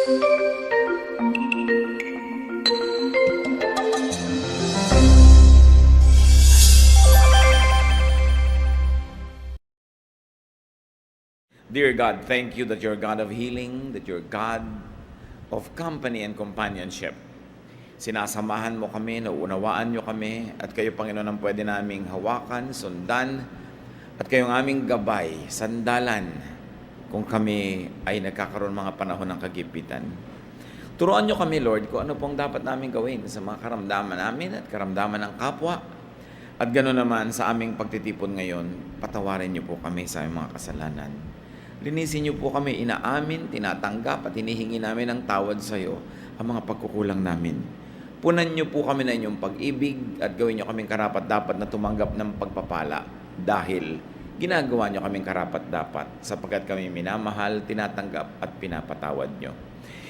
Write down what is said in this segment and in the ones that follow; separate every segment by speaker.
Speaker 1: Dear God, thank you that you're God of healing, that you're God of company and companionship. Sinasamahan mo kami, nauunawaan nyo kami, at kayo, Panginoon, ang pwede naming hawakan, sundan, at kayong aming gabay, sandalan, kung kami ay nagkakaroon mga panahon ng kagipitan. Turuan nyo kami, Lord, kung ano pong dapat namin gawin sa mga karamdaman namin at karamdaman ng kapwa. At gano'n naman sa aming pagtitipon ngayon, patawarin nyo po kami sa aming mga kasalanan. Linisin niyo po kami, inaamin, tinatanggap at hinihingi namin ng tawad sa iyo ang mga pagkukulang namin. Punan niyo po kami na inyong pag-ibig at gawin niyo kaming karapat-dapat na tumanggap ng pagpapala dahil ginagawa niyo kaming karapat-dapat sapagkat kami minamahal, tinatanggap at pinapatawad niyo.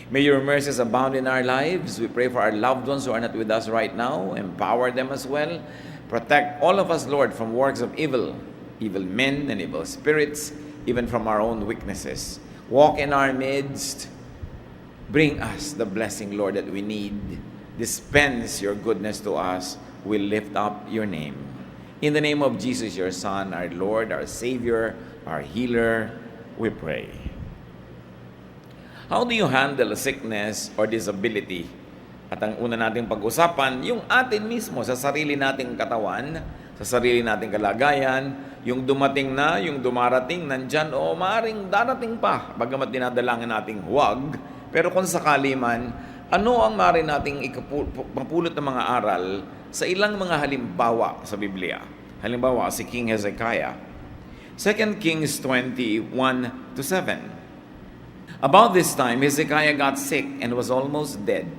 Speaker 1: May your mercies abound in our lives. We pray for our loved ones who are not with us right now. Empower them as well. Protect all of us, Lord, from works of evil men and evil spirits, even from our own weaknesses. Walk in our midst. Bring us the blessing, Lord, that we need. Dispense your goodness to us. We lift up your name. In the name of Jesus, your Son, our Lord, our Savior, our Healer, we pray. How do you handle sickness or disability? At ang una nating pag-usapan, yung atin mismo sa sarili nating katawan, sa sarili nating kalagayan, yung dumating na, yung dumarating, nandyan, o maaaring darating pa, bagamat dinadalangin nating huwag. Pero kung sakali man, ano ang maaaring nating mapulot ng mga aral sa ilang mga halimbawa sa Biblia? Halimbawa, si King Hezekiah. 2 Kings 20:1-7. About this time, Hezekiah got sick and was almost dead.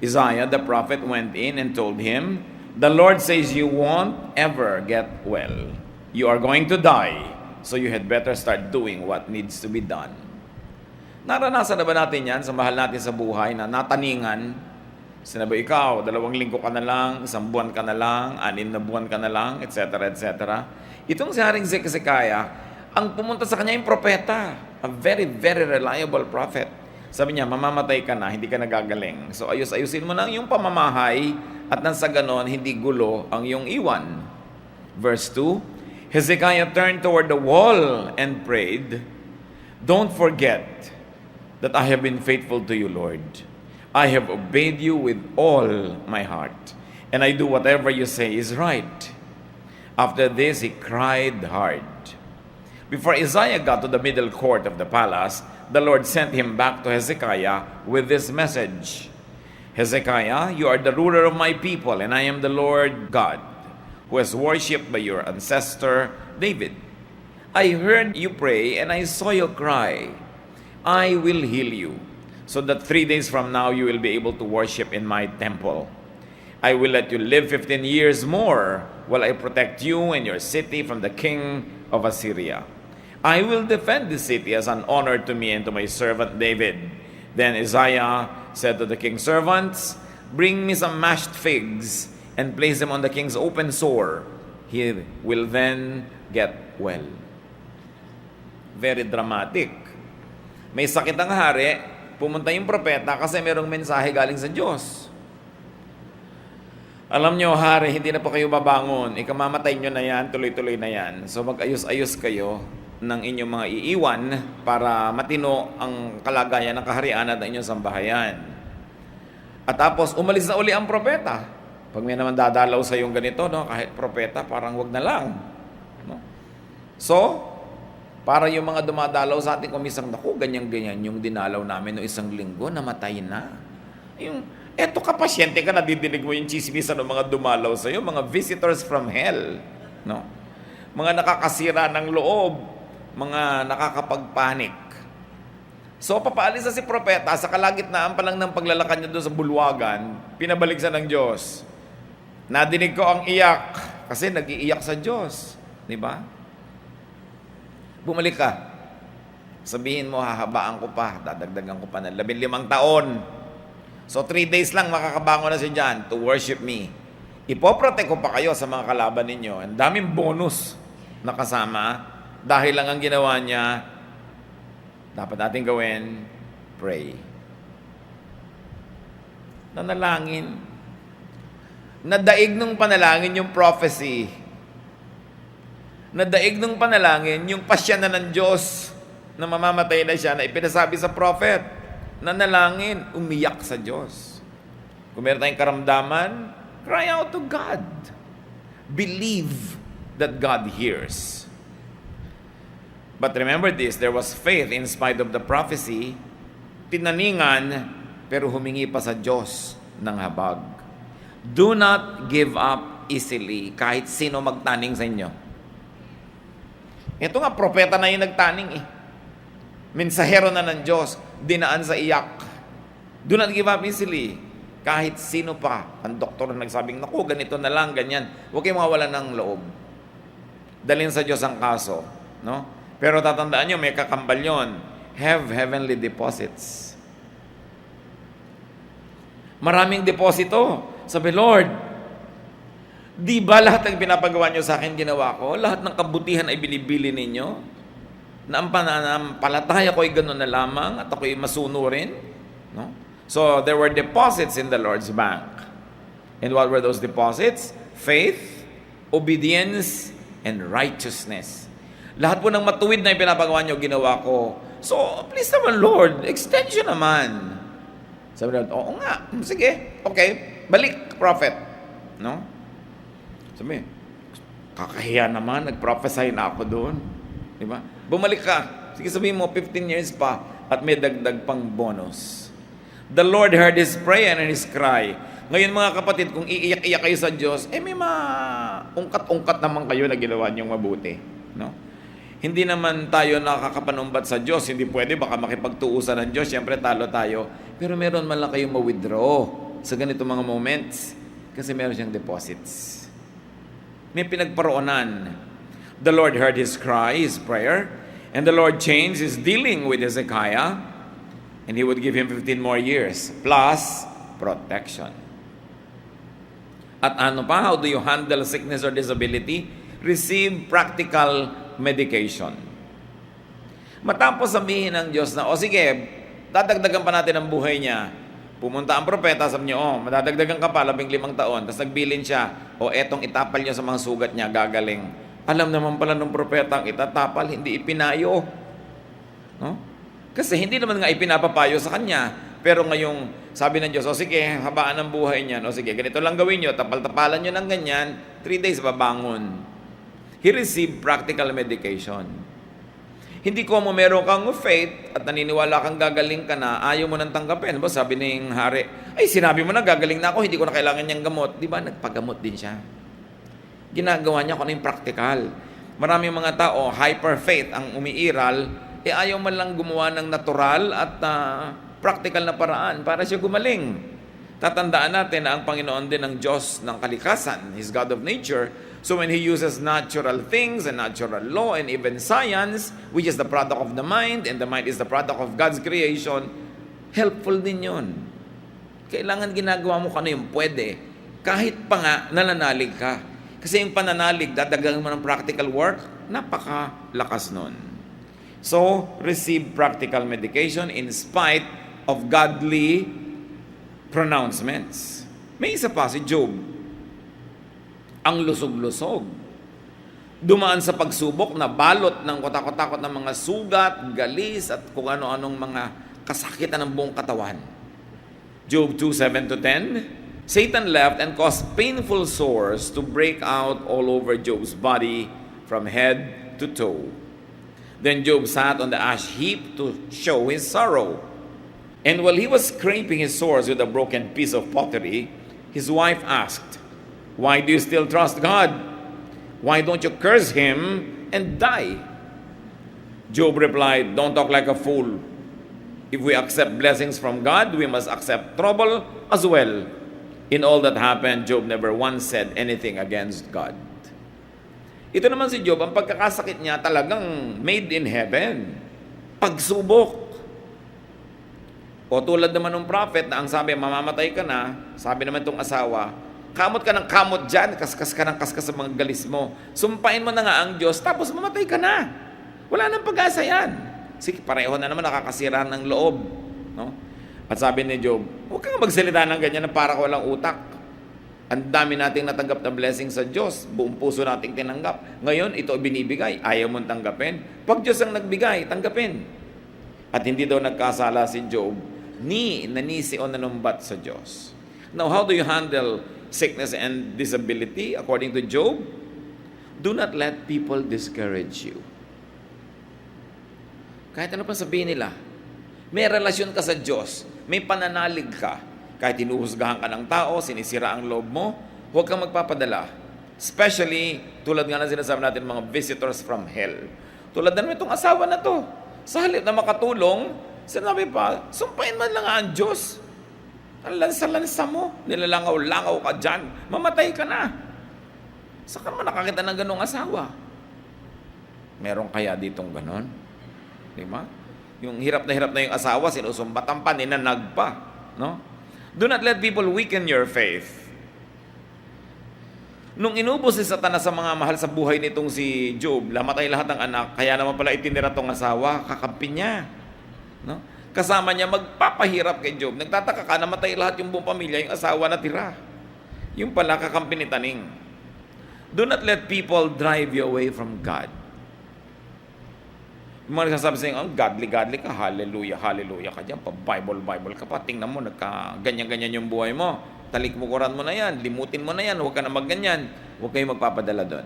Speaker 1: Isaiah the prophet went in and told him, "The Lord says you won't ever get well. You are going to die, so you had better start doing what needs to be done." Naranasan na ba natin yan sa mahal natin sa buhay na nataningan? Sinabi, ikaw, 2 linggo ka na lang, 1 buwan ka na lang, 6 na buwan ka na lang, etc., etc. Itong si Haring Hezekiah, ang pumunta sa kanya yung propeta, a very, very reliable prophet. Sabi niya, mamamatay ka na, hindi ka nagagaling. So ayus-ayusin mo na yung pamamahay at nang sa ganon, hindi gulo ang iyong iwan. Verse 2, Hezekiah turned toward the wall and prayed, "Don't forget that I have been faithful to you, Lord. I have obeyed you with all my heart, and I do whatever you say is right." After this, he cried hard. Before Isaiah got to the middle court of the palace, the Lord sent him back to Hezekiah with this message. "Hezekiah, you are the ruler of my people, and I am the Lord God, who was worshipped by your ancestor David. I heard you pray, and I saw you cry. I will heal you, so that 3 days from now you will be able to worship in my temple. I will let you live 15 years more, while I protect you and your city from the king of Assyria. I will defend this city as an honor to me and to my servant David." Then Isaiah said to the king's servants, "Bring me some mashed figs and place them on the king's open sore. He will then get well." Very dramatic. May sakit ang hari, pumunta yung propeta kasi merong mensahe galing sa Diyos. Alam nyo, hari, hindi na po kayo babangon. Ikamamatay nyo na yan, tuloy-tuloy na yan. So mag-ayos-ayos kayo ng inyong mga iiwan para matino ang kalagayan ng kaharian at ng inyong sambahayan. At tapos, umalis na uli ang propeta. Pag may naman dadalaw sa yung ganito, no, kahit propeta, parang wag na lang. No? So, para yung mga dumadalaw sa ating kumisang, naku, ganyan-ganyan yung dinalaw namin no 1 linggo, namatay na. Yung, eto ka, pasyente ka, nadidinig mo yung chismisan ng mga dumalaw sa iyo, mga visitors from hell. No? Mga nakakasira ng loob, mga nakakapagpanik. So, papaalis na si propeta, sa kalagitnaan pa lang ng paglalakad niya doon sa bulwagan, pinabalik siya ng Diyos. Nadinig ko ang iyak, kasi nag-iiyak sa Diyos. Di ba? Bumalik ka. Sabihin mo, hahabaan ko pa, dadagdagan ko pa ng 15 taon. So, 3 days lang makakabangon na si John to worship me. Ipoprotect ko pa kayo sa mga kalaban ninyo. Ang daming bonus na kasama. Dahil lang ang ginawa niya, dapat natin gawin, pray. Nanalangin. Nadaig ng panalangin yung prophecy. Nadaig ng panalangin yung pasya na ng Diyos na mamamatay na siya na ipinasabi sa prophet. Nanalangin, umiyak sa Diyos. Kung meron tayong karamdaman, cry out to God. Believe that God hears. But remember this, there was faith in spite of the prophecy. Tinaningan, pero humingi pa sa Diyos ng habag. Do not give up easily kahit sino magtaning sa inyo. Ito nga, propeta na yung nagtaning eh. Mensahero na ng Diyos, dinaan sa iyak. Do not give up easily. Kahit sino pa, ang doktor na nagsabing, naku, ganito na lang, ganyan. Huwag kayong mawalan ng loob. Dalhin sa Diyos ang kaso. No? Pero tatandaan nyo, may kakambal yun. Have heavenly deposits. Maraming deposito. Sabi, Lord, di ba lahat ng pinapagawa nyo sa akin ginawa ko? Lahat ng kabutihan ay binibili ninyo? Na ang pananampalataya ko ay gano'n na lamang at ako'y masunurin? No? So, there were deposits in the Lord's bank. And what were those deposits? Faith, obedience, and righteousness. Lahat po ng matuwid na ipinapagawa nyo, ginawa ko. So, please naman, Lord, extension naman. Sabi na, oo nga, sige, okay, balik, prophet. No? Sabi, kakahiya naman, nag-prophesy na ako doon. Di ba? Bumalik ka. Sige, sabihin mo, 15 years pa at may dagdag pang bonus. The Lord heard his prayer and his cry. Ngayon mga kapatid, kung iiyak-iyak kayo sa Diyos, may ungkat-ungkat naman kayo na ginawa niyong mabuti. No? Hindi naman tayo nakakapanumbat sa Diyos. Hindi pwede, baka makipagtuusan ng Diyos. Siyempre, talo tayo. Pero meron man lang kayong ma-withdraw sa ganito mga moments kasi meron siyang deposits. May pinagparoonan. The Lord heard his cry, his prayer, and the Lord changed his dealing with Hezekiah, and he would give him 15 more years, plus protection. At ano pa? How do you handle sickness or disability? Receive practical medication. Matapos sabihin ng Diyos na, sige, dadagdagan pa natin ang buhay niya. Pumunta ang propeta, sabi niya, madadagdagan ka pa, 15 taon. Tapos nagbilin siya, etong itapal niya sa mga sugat niya, gagaling. Alam naman pala ng propeta, ang itatapal, hindi ipinayo. No? Kasi hindi naman nga ipinapapayo sa kanya. Pero ngayong sabi ng Diyos, sige, habaan ang buhay niyan. Sige, ganito lang gawin nyo, tapal-tapalan nyo ng ganyan, 3 days babangon. He received practical medication. Hindi ko mo meron kang faith at naniniwala kang gagaling ka na, ayaw mo nang tanggapin. Ba, sabi ng hari, sinabi mo na gagaling na ako, hindi ko na kailangan niyang gamot. Di ba, nagpagamot din siya. Ginagawa niya kung ano yung practical. Maraming mga tao, hyper faith ang umiiral, ayaw man lang gumawa ng natural at practical na paraan para siya gumaling. Tatandaan natin na ang Panginoon din ang Diyos ng kalikasan. He's God of nature. So when He uses natural things and natural law and even science, which is the product of the mind, and the mind is the product of God's creation, helpful din yun. Kailangan ginagawa mo kung ano yung pwede. Kahit pa nga, nananalig ka. Kasi yung pananalig, dadagdagan mo ng practical work, napakalakas nun. So, receive practical medication in spite of godly pronouncements. May isa pa si Job. Ang lusog-lusog. Dumaan sa pagsubok na balot ng kotakot-takot ng mga sugat, galis, at kung ano-anong mga kasakitan ng buong katawan. Job 2:7-10, Satan left and caused painful sores to break out all over Job's body from head to toe. Then Job sat on the ash heap to show his sorrow. And while he was scraping his sores with a broken piece of pottery, his wife asked, "Why do you still trust God? Why don't you curse him and die?" Job replied, "Don't talk like a fool. If we accept blessings from God, we must accept trouble as well." In all that happened, Job never once said anything against God. Ito naman si Job, ang pagkakasakit niya talagang made in heaven. Pagsubok. O tulad naman ng prophet na ang sabi, mamamatay ka na, sabi naman itong asawa, kamot ka ng kamot dyan, kaskas ka ng kaskas sa mga galis mo. Sumpain mo na nga ang Diyos, tapos mamatay ka na. Wala nang pag-asa yan. Sige, pareho na naman nakakasira ng loob. At sabi ni Job, huwag kang magsalita ng ganyan na para ko walang utak. Ang dami nating natanggap na blessing sa Diyos. Buong puso nating tinanggap. Ngayon, ito binibigay. Ayaw mong tanggapin. Pag Diyos ang nagbigay, tanggapin. At hindi daw nagkasala si Job, ni nanisi o nanumbat sa Diyos. Now, how do you handle sickness and disability? According to Job, do not let people discourage you. Kahit ano pa sabihin nila, may relasyon ka sa Diyos, may pananalig ka, kahit hinuhusgahan ka ng tao, sinisira ang loob mo, huwag kang magpapadala. Especially, tulad nga na sinasabi natin, mga visitors from hell. Tulad na itong asawa na to. Sa halip na makatulong, sinabi pa, sumpain man lang ang Diyos. Ang lansa-lansa mo, nilalangaw-langaw ka dyan, mamatay ka na. Saan ka naman nakakita ng ganong asawa? Meron kaya ditong ganon? Di ba? Yung hirap na yung asawa, sinusumbatan pa, ninanag pa. No? Do not let people weaken your faith. Nung inubos si Satanas sa mga mahal sa buhay nitong si Job, lamatay lahat ng anak, kaya naman pala itinira tong asawa, kakampi niya. No? Kasama niya magpapahirap kay Job. Nagtataka ka, namatay lahat yung buong pamilya, yung asawa na tira. Yung pala kakampi ni Taning. Do not let people drive you away from God. Yung mga nagsasabi sa inyo, godly ka, hallelujah ka dyan, pa-Bible ka pa, tingnan mo, ganyan-ganyan yung buhay mo, talikmukuran mo na yan, limutin mo na yan, huwag ka na magganyan, huwag kayong magpapadala doon.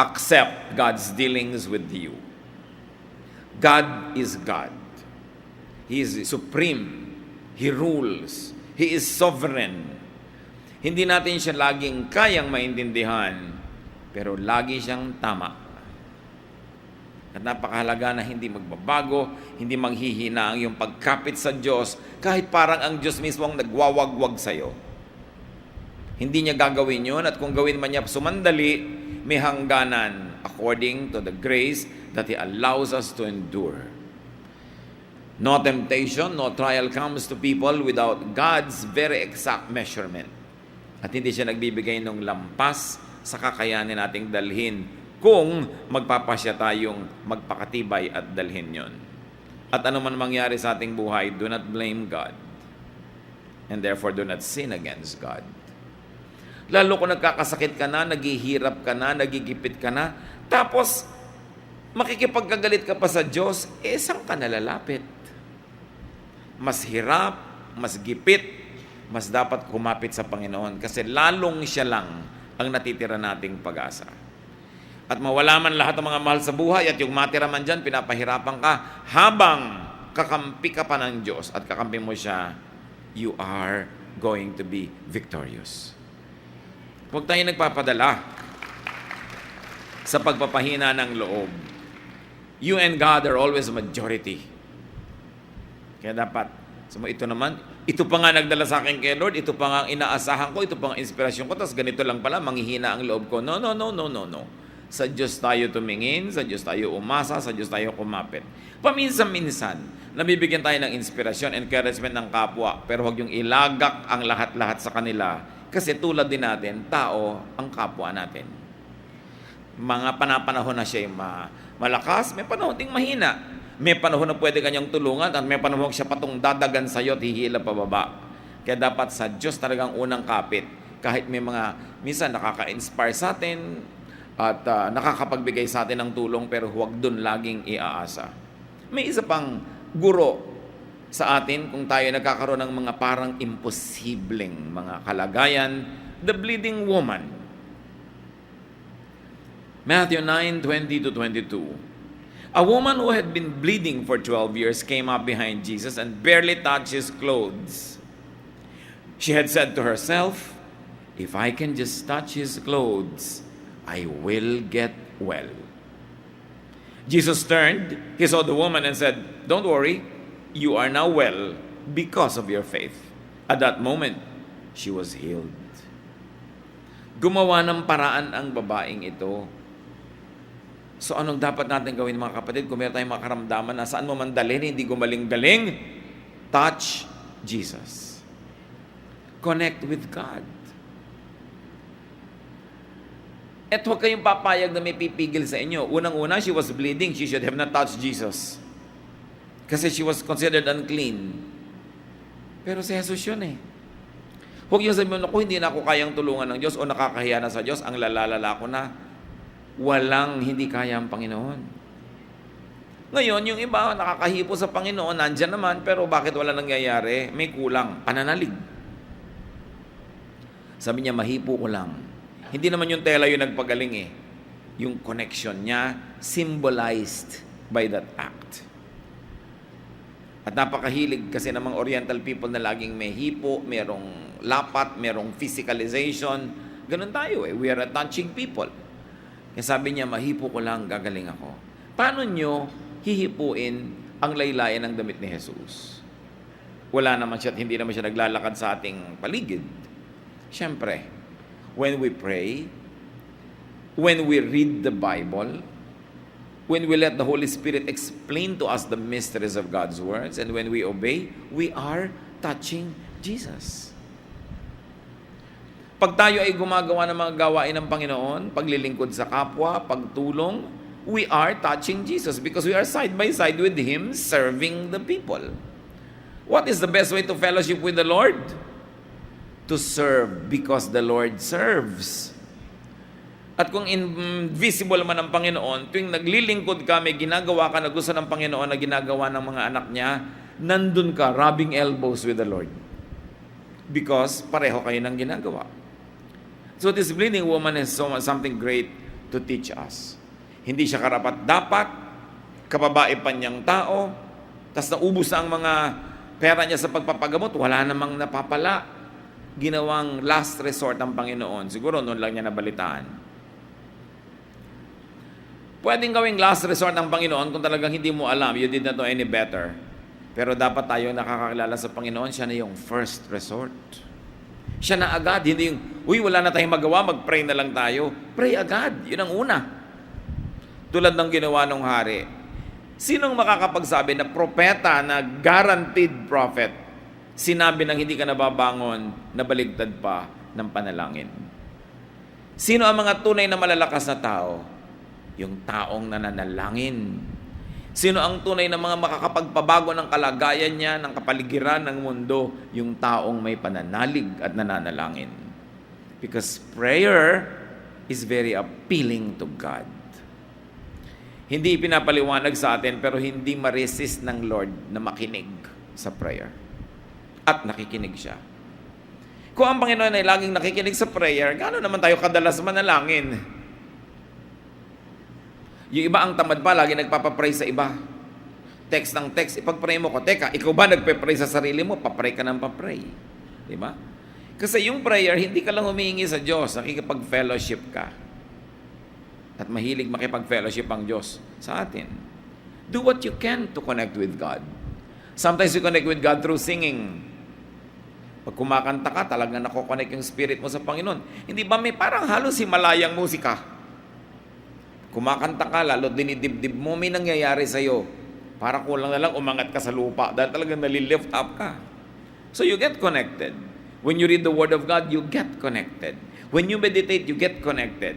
Speaker 1: Accept God's dealings with you. God is God. He is supreme. He rules. He is sovereign. Hindi natin siya laging kayang maintindihan, pero lagi siyang tama. At napakahalaga na hindi magbabago, hindi manghihina ang iyong pagkapit sa Diyos, kahit parang ang Diyos mismo ang nagwawagwag sa iyo. Hindi niya gagawin yun, at kung gawin man niya sumandali, may hangganan according to the grace that He allows us to endure. No temptation, no trial comes to people without God's very exact measurement. At hindi siya nagbibigay ng lampas sa kakayanin nating dalhin kung magpapasya tayong magpakatibay at dalhin yon. At ano man mangyari sa ating buhay, do not blame God. And therefore, do not sin against God. Lalo kung nagkakasakit ka na, naghihirap ka na, nagigipit ka na, tapos makikipagkagalit ka pa sa Diyos, saan ka nalalapit? Mas hirap, mas gipit, mas dapat kumapit sa Panginoon kasi lalong siya lang ang natitira nating pag-asa. At mawala man lahat ng mga mahal sa buhay at yung matira man dyan, pinapahirapan ka habang kakampi ka pa ng Diyos at kakampi mo siya, you are going to be victorious. Huwag tayo nagpapadala sa pagpapahina ng loob. You and God are always a majority. Kaya dapat, ito naman, ito pa nga nagdala sa akin kay Lord, ito pa nga ang inaasahan ko, ito pa nga ang inspirasyon ko, tapos ganito lang pala, manghihina ang loob ko. No. Sa Diyos tayo tumingin, sa Diyos tayo umasa, sa Diyos tayo kumapit. Paminsan-minsan, nabibigyan tayo ng inspirasyon, encouragement ng kapwa, pero huwag yung ilagak ang lahat-lahat sa kanila. Kasi tulad din natin, tao ang kapwa natin. Mga panahon na siya yung malakas, may panahon ding mahina. May panahon na pwede kanyang tulungan at may panahon siya patong dadagan sa iyo at hihila pababa. Kaya dapat sa Diyos talagang unang kapit. Kahit may mga, minsan nakaka-inspire sa atin, at nakakapagbigay sa atin ng tulong pero huwag dun laging iaasa. May isa pang guro sa atin kung tayo nagkakaroon ng mga parang imposibleng mga kalagayan, the bleeding woman. Matthew 9:20-22. A woman who had been bleeding for 12 years came up behind Jesus and barely touched His clothes. She had said to herself, "If I can just touch His clothes, I will get well." Jesus turned, He saw the woman and said, "Don't worry, you are now well because of your faith." At that moment, she was healed. Gumawa ng paraan ang babaeng ito. So anong dapat natin gawin mga kapatid? Kung meron tayong mga karamdaman na saan mo man dalhin, hindi gumaling-galing, touch Jesus. Connect with God. At huwag kayong papayag na may pipigil sa inyo. Unang-una, she was bleeding. She should have not touched Jesus. Kasi she was considered unclean. Pero si Jesus yun eh. Huwag yung sabihin, ako hindi na ako kayang tulungan ng Diyos o nakakahiya na sa Diyos, ang lalalala ko na. Walang hindi kaya ang Panginoon. Ngayon, yung iba nakakahipo sa Panginoon, nandyan naman, pero bakit wala nangyayari? May kulang, pananalig. Sabi niya, mahipo ko lang. Hindi naman yung tela yung nagpagaling eh. Yung connection niya symbolized by that act. At napakahilig kasi ng mga Oriental people na laging may hipo, merong lapat, merong physicalization. Ganun tayo eh. We are a touching people. Kaya sabi niya, mahipo ko lang, gagaling ako. Paano nyo hihipuin ang laylayan ng damit ni Jesus? Wala naman siya, hindi naman siya naglalakad sa ating paligid. Siyempre, when we pray, when we read the Bible, when we let the Holy Spirit explain to us the mysteries of God's words, and when we obey, we are touching Jesus. Pag tayo ay gumagawa ng mga gawain ng Panginoon, paglilingkod sa kapwa, pagtulong, we are touching Jesus because we are side by side with Him serving the people. What is the best way to fellowship with the Lord? To serve because the Lord serves. At kung invisible man ang Panginoon, tuwing naglilingkod ka, may ginagawa ka na gusto ng Panginoon na ginagawa ng mga anak niya, nandun ka, rubbing elbows with the Lord. Because pareho kayo ng ginagawa. So this bleeding woman has something great to teach us. Hindi siya karapat-dapat, kababae pa niyang tao, tas naubos na ang mga pera niya sa pagpapagamot, wala namang napapala. Ginawang last resort ng Panginoon. Siguro noon lang niya nabalitaan. Pwedeng gawing last resort ng Panginoon kung talagang hindi mo alam, you did not know any better. Pero dapat tayo nakakakilala sa Panginoon, siya na yung first resort. Siya na agad, hindi yung, wala na tayong magawa, mag-pray na lang tayo. Pray agad, yun ang una. Tulad ng ginawa ng hari. Sinong makakapagsabi na propeta, na guaranteed prophet, sinabi ng hindi ka nababangon, nabaligtad pa ng panalangin? Sino ang mga tunay na malalakas na tao? Yung taong nananalangin. Sino ang tunay na mga makakapagpabago ng kalagayan niya, ng kapaligiran ng mundo? Yung taong may pananalig at nananalangin. Because prayer is very appealing to God. Hindi pinapaliwanag sa atin, pero hindi ma-resist ng Lord na makinig sa prayer. At nakikinig siya. Kung ang Panginoon ay laging nakikinig sa prayer, gaano naman tayo kadalas manalangin? Yung iba ang tamad pa, lagi nagpapapray sa iba. Text ng text, ipag-pray mo ko. Teka, ikaw ba nagpe-pray sa sarili mo? Papray ka ng papray. Di ba? Kasi yung prayer, hindi ka lang humihingi sa Diyos, nakikipag-fellowship ka. At mahilig makipag-fellowship ang Diyos sa atin. Do what you can to connect with God. Sometimes you connect with God through singing. Pag kumakanta ka, talagang nakokonect yung spirit mo sa Panginoon. Hindi ba may parang halos himalayang musika? Kumakanta ka, lalo dinidibdib mo, may nangyayari sa'yo. Para kulang na lang umangat ka sa lupa dahil talagang nalilift up ka. So you get connected. When you read the Word of God, you get connected. When you meditate, you get connected.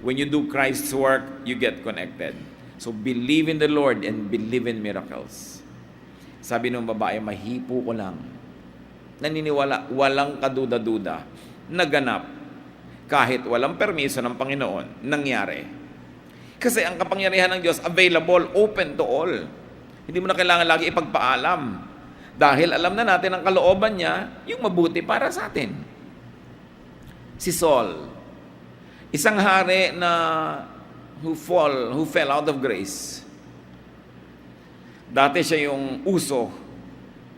Speaker 1: When you do Christ's work, you get connected. So believe in the Lord and believe in miracles. Sabi ng babae, mahipo ko lang. Naniniwala, walang kaduda-duda. Naganap. Kahit walang permiso ng Panginoon, nangyari. Kasi ang kapangyarihan ng Diyos, available, open to all. Hindi mo na kailangan lagi ipagpaalam. Dahil alam na natin ang kalooban niya, yung mabuti para sa atin. Si Saul, isang hari na who fell out of grace. Dati siya yung uso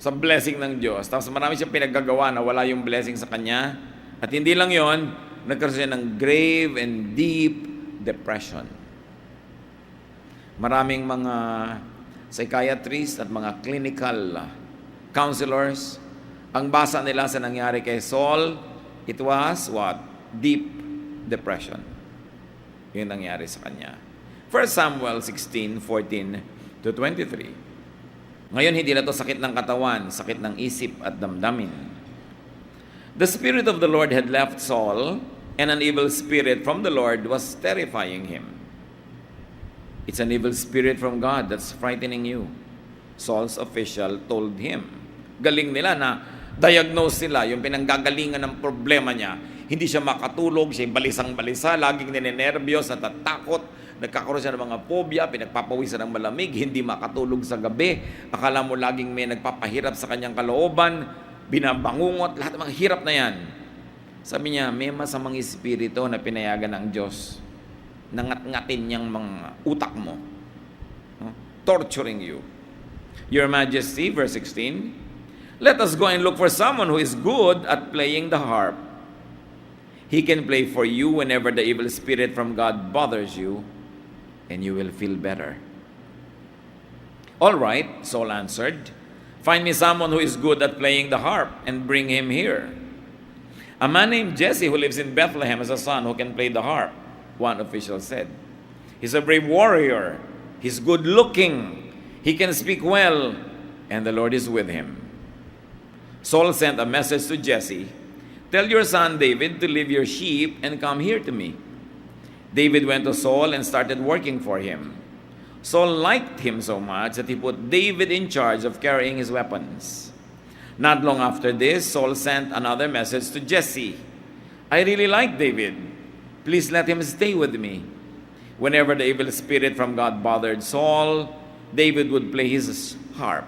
Speaker 1: sa blessing ng Diyos. Tapos marami siyang pinaggagawa na wala yung blessing sa kanya. At hindi lang yon, nagkaroon siya ng grave and deep depression. Maraming mga psychiatrists at mga clinical counselors, ang basa nila sa nangyari kay Saul, it was what? Deep depression. Yun nangyari sa kanya. 1 Samuel 16:14 to 23. Ngayon, hindi na to sakit ng katawan, sakit ng isip at damdamin. The Spirit of the Lord had left Saul, and an evil spirit from the Lord was terrifying him. It's an evil spirit from God that's frightening you. Saul's official told him. Galing nila na diagnose nila yung pinanggagalingan ng problema niya. Hindi siya makatulog, siya balisang-balisa, laging ninenervyos, natatakot, nagkakaroon siya ng mga phobia, pinagpapawisan ng malamig, hindi makatulog sa gabi. Akala mo laging may nagpapahirap sa kanyang kalooban, binabangungot, lahat ng mga hirap na yan. Sabi niya, may masamang espiritu na pinayagan ng Diyos. Nangat-ngatin niyang mga utak mo. No? Torturing you. Your Majesty, verse 16, let us go and look for someone who is good at playing the harp. He can play for you whenever the evil spirit from God bothers you, and you will feel better. All right, Saul answered, find me someone who is good at playing the harp and bring him here. A man named Jesse who lives in Bethlehem has a son who can play the harp, one official said. He's a brave warrior. He's good looking. He can speak well, and the Lord is with him. Saul sent a message to Jesse, tell your son David to leave your sheep and come here to me. David went to Saul and started working for him. Saul liked him so much that he put David in charge of carrying his weapons. Not long after this, Saul sent another message to Jesse. I really like David. Please let him stay with me. Whenever the evil spirit from God bothered Saul, David would play his harp.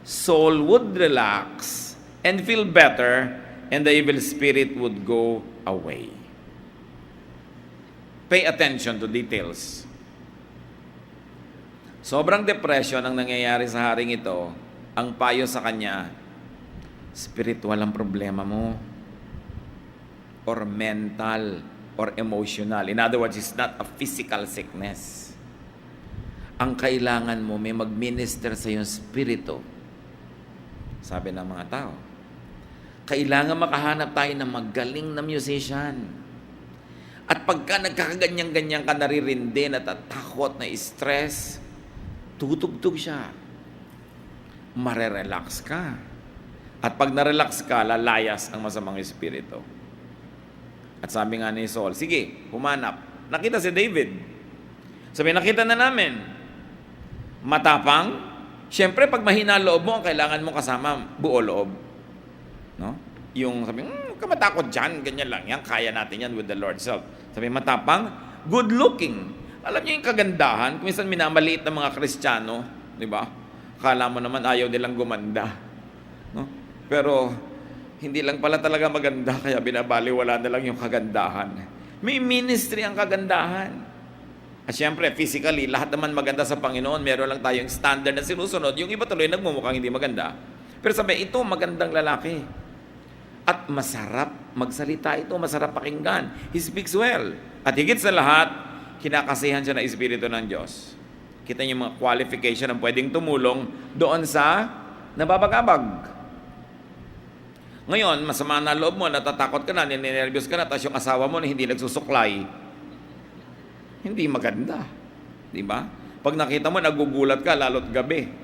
Speaker 1: Saul would relax and feel better, and the evil spirit would go away. Pay attention to details. Sobrang depression ang nangyayari sa haring ito. Ang payo sa kanya, spiritual ang problema mo, or mental, or emotional. In other words, it's not a physical sickness. Ang kailangan mo, may mag-minister sa iyong spirito. Sabi ng mga tao. Kailangan makahanap tayo ng magaling na musician. At pagka nagkakaganyan-ganyan ka, naririndi, natatakot, na stress, tutugtog siya. Marerelax ka. At pag narelax ka, lalayas ang masamang espiritu. At sabi nga ni Saul, sige, humanap. Nakita si David. Sabi, nakita na namin. Matapang. Siyempre, pag mahina loob mo, kailangan mo kasama buo loob. No? Yung sabi, huwag ka matakot dyan, ganyan lang yan, kaya natin yan with the Lord's help. Sabi, matapang, good looking. Alam niyo yung kagandahan, kung minsan minamaliit ng mga Kristiyano, di ba? Akala mo naman ayaw nilang gumanda. No? Pero, hindi lang pala talaga maganda, kaya binabaliwala na lang yung kagandahan. May ministry ang kagandahan. At syempre, physically, lahat naman maganda sa Panginoon, meron lang tayong standard na sinusunod, yung iba tuloy nagmumukhang hindi maganda. Pero sabi, ito magandang lalaki. At masarap magsalita ito, masarap pakinggan. He speaks well. At higit sa lahat, kinakasihan siya ng Espiritu ng Diyos. Kita niyo yung mga qualification na pwedeng tumulong doon sa nababagabag. Ngayon, masama na loob mo, natatakot ka na, ninenervyos ka na, tapos yung asawa mo na hindi nagsusuklay. Hindi maganda. Di ba? Pag nakita mo, nagugulat ka, lalo't gabi.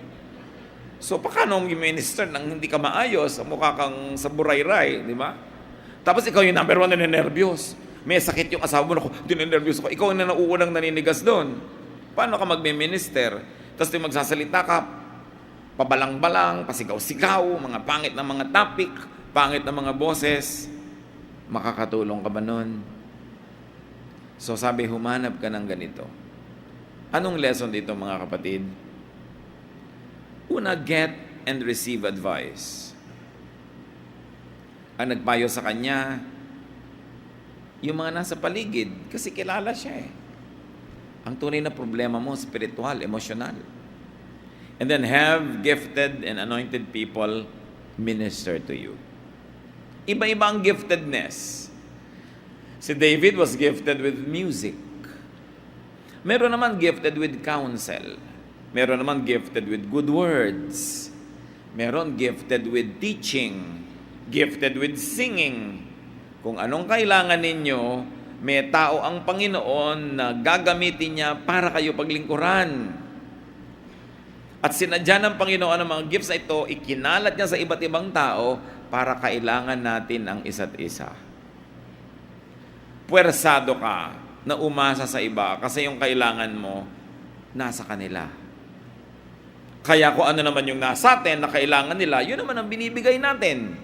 Speaker 1: So, paano mag-minister nang hindi ka maayos? Mukha kang sa burayray, di ba? Tapos ikaw yung number one na ninenervyos. May sakit yung asawa mo, ako, dinenervyos ako. Ikaw na nauunang naninigas doon. Paano ka mag-minister? Tapos yung magsasalita ka, pabalang-balang, pasigaw-sigaw, mga pangit na mga topic, pangit na mga boses. Makakatulong ka ba nun? So sabi, humanap ka ng ganito. Anong lesson dito mga kapatid? Una, get and receive advice. Ang nagpayo sa kanya, yung mga nasa paligid, kasi kilala siya eh. Ang tunay na problema mo, spiritual, emotional. And then have gifted and anointed people minister to you. Iba-iba ang giftedness. Si David was gifted with music. Meron naman gifted with counsel. Meron naman gifted with good words. Meron gifted with teaching. Gifted with singing. Kung anong kailangan ninyo, may tao ang Panginoon na gagamitin niya para kayo paglingkuran. At sinadya ng Panginoon ang mga gifts na ito, ikinalat niya sa iba't ibang tao para kailangan natin ang isa't isa. Puwersado ka na umasa sa iba kasi yung kailangan mo nasa kanila. Kaya kung ano naman yung nasa atin na kailangan nila, yun naman ang binibigay natin.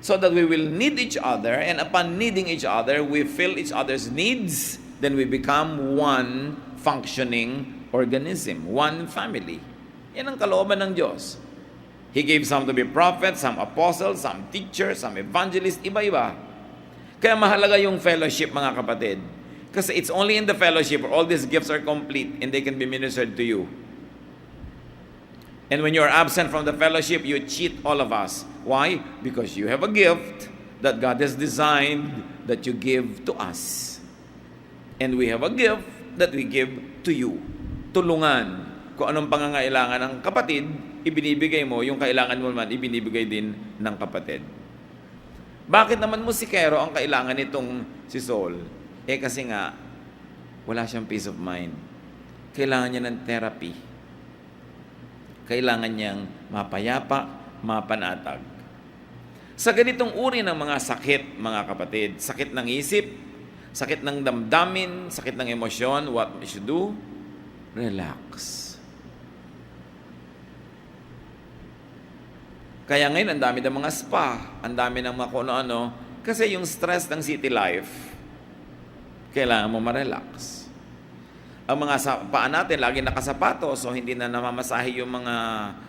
Speaker 1: So that we will need each other, and upon needing each other, we fill each other's needs, then we become one functioning organism, one family. Yan ang kalooban ng Diyos. He gave some to be prophets, some apostles, some teachers, some evangelists, iba-iba. Kaya mahalaga yung fellowship, mga kapatid. Kasi it's only in the fellowship where all these gifts are complete and they can be ministered to you. And when you're absent from the fellowship, you cheat all of us. Why? Because you have a gift that God has designed that you give to us. And we have a gift that we give to you. Tulungan. Kung anong pangangailangan ng kapatid, ibinibigay mo. Yung kailangan mo naman, ibinibigay din ng kapatid. Bakit naman musikero ang kailangan nitong si Saul? Kasi nga, wala siyang peace of mind. Kailangan niya ng therapy. Kailangan niyang mapayapa, mapanatag. Sa ganitong uri ng mga sakit, mga kapatid, sakit ng isip, sakit ng damdamin, sakit ng emosyon, what we should do? Relax. Kaya ngayon, ang dami ng mga spa, ang dami ng mga kung ano-ano, kasi yung stress ng city life, kailangan mo ma-relax. Ang mga paa natin, lagi nakasapato, so hindi na namamasahe yung mga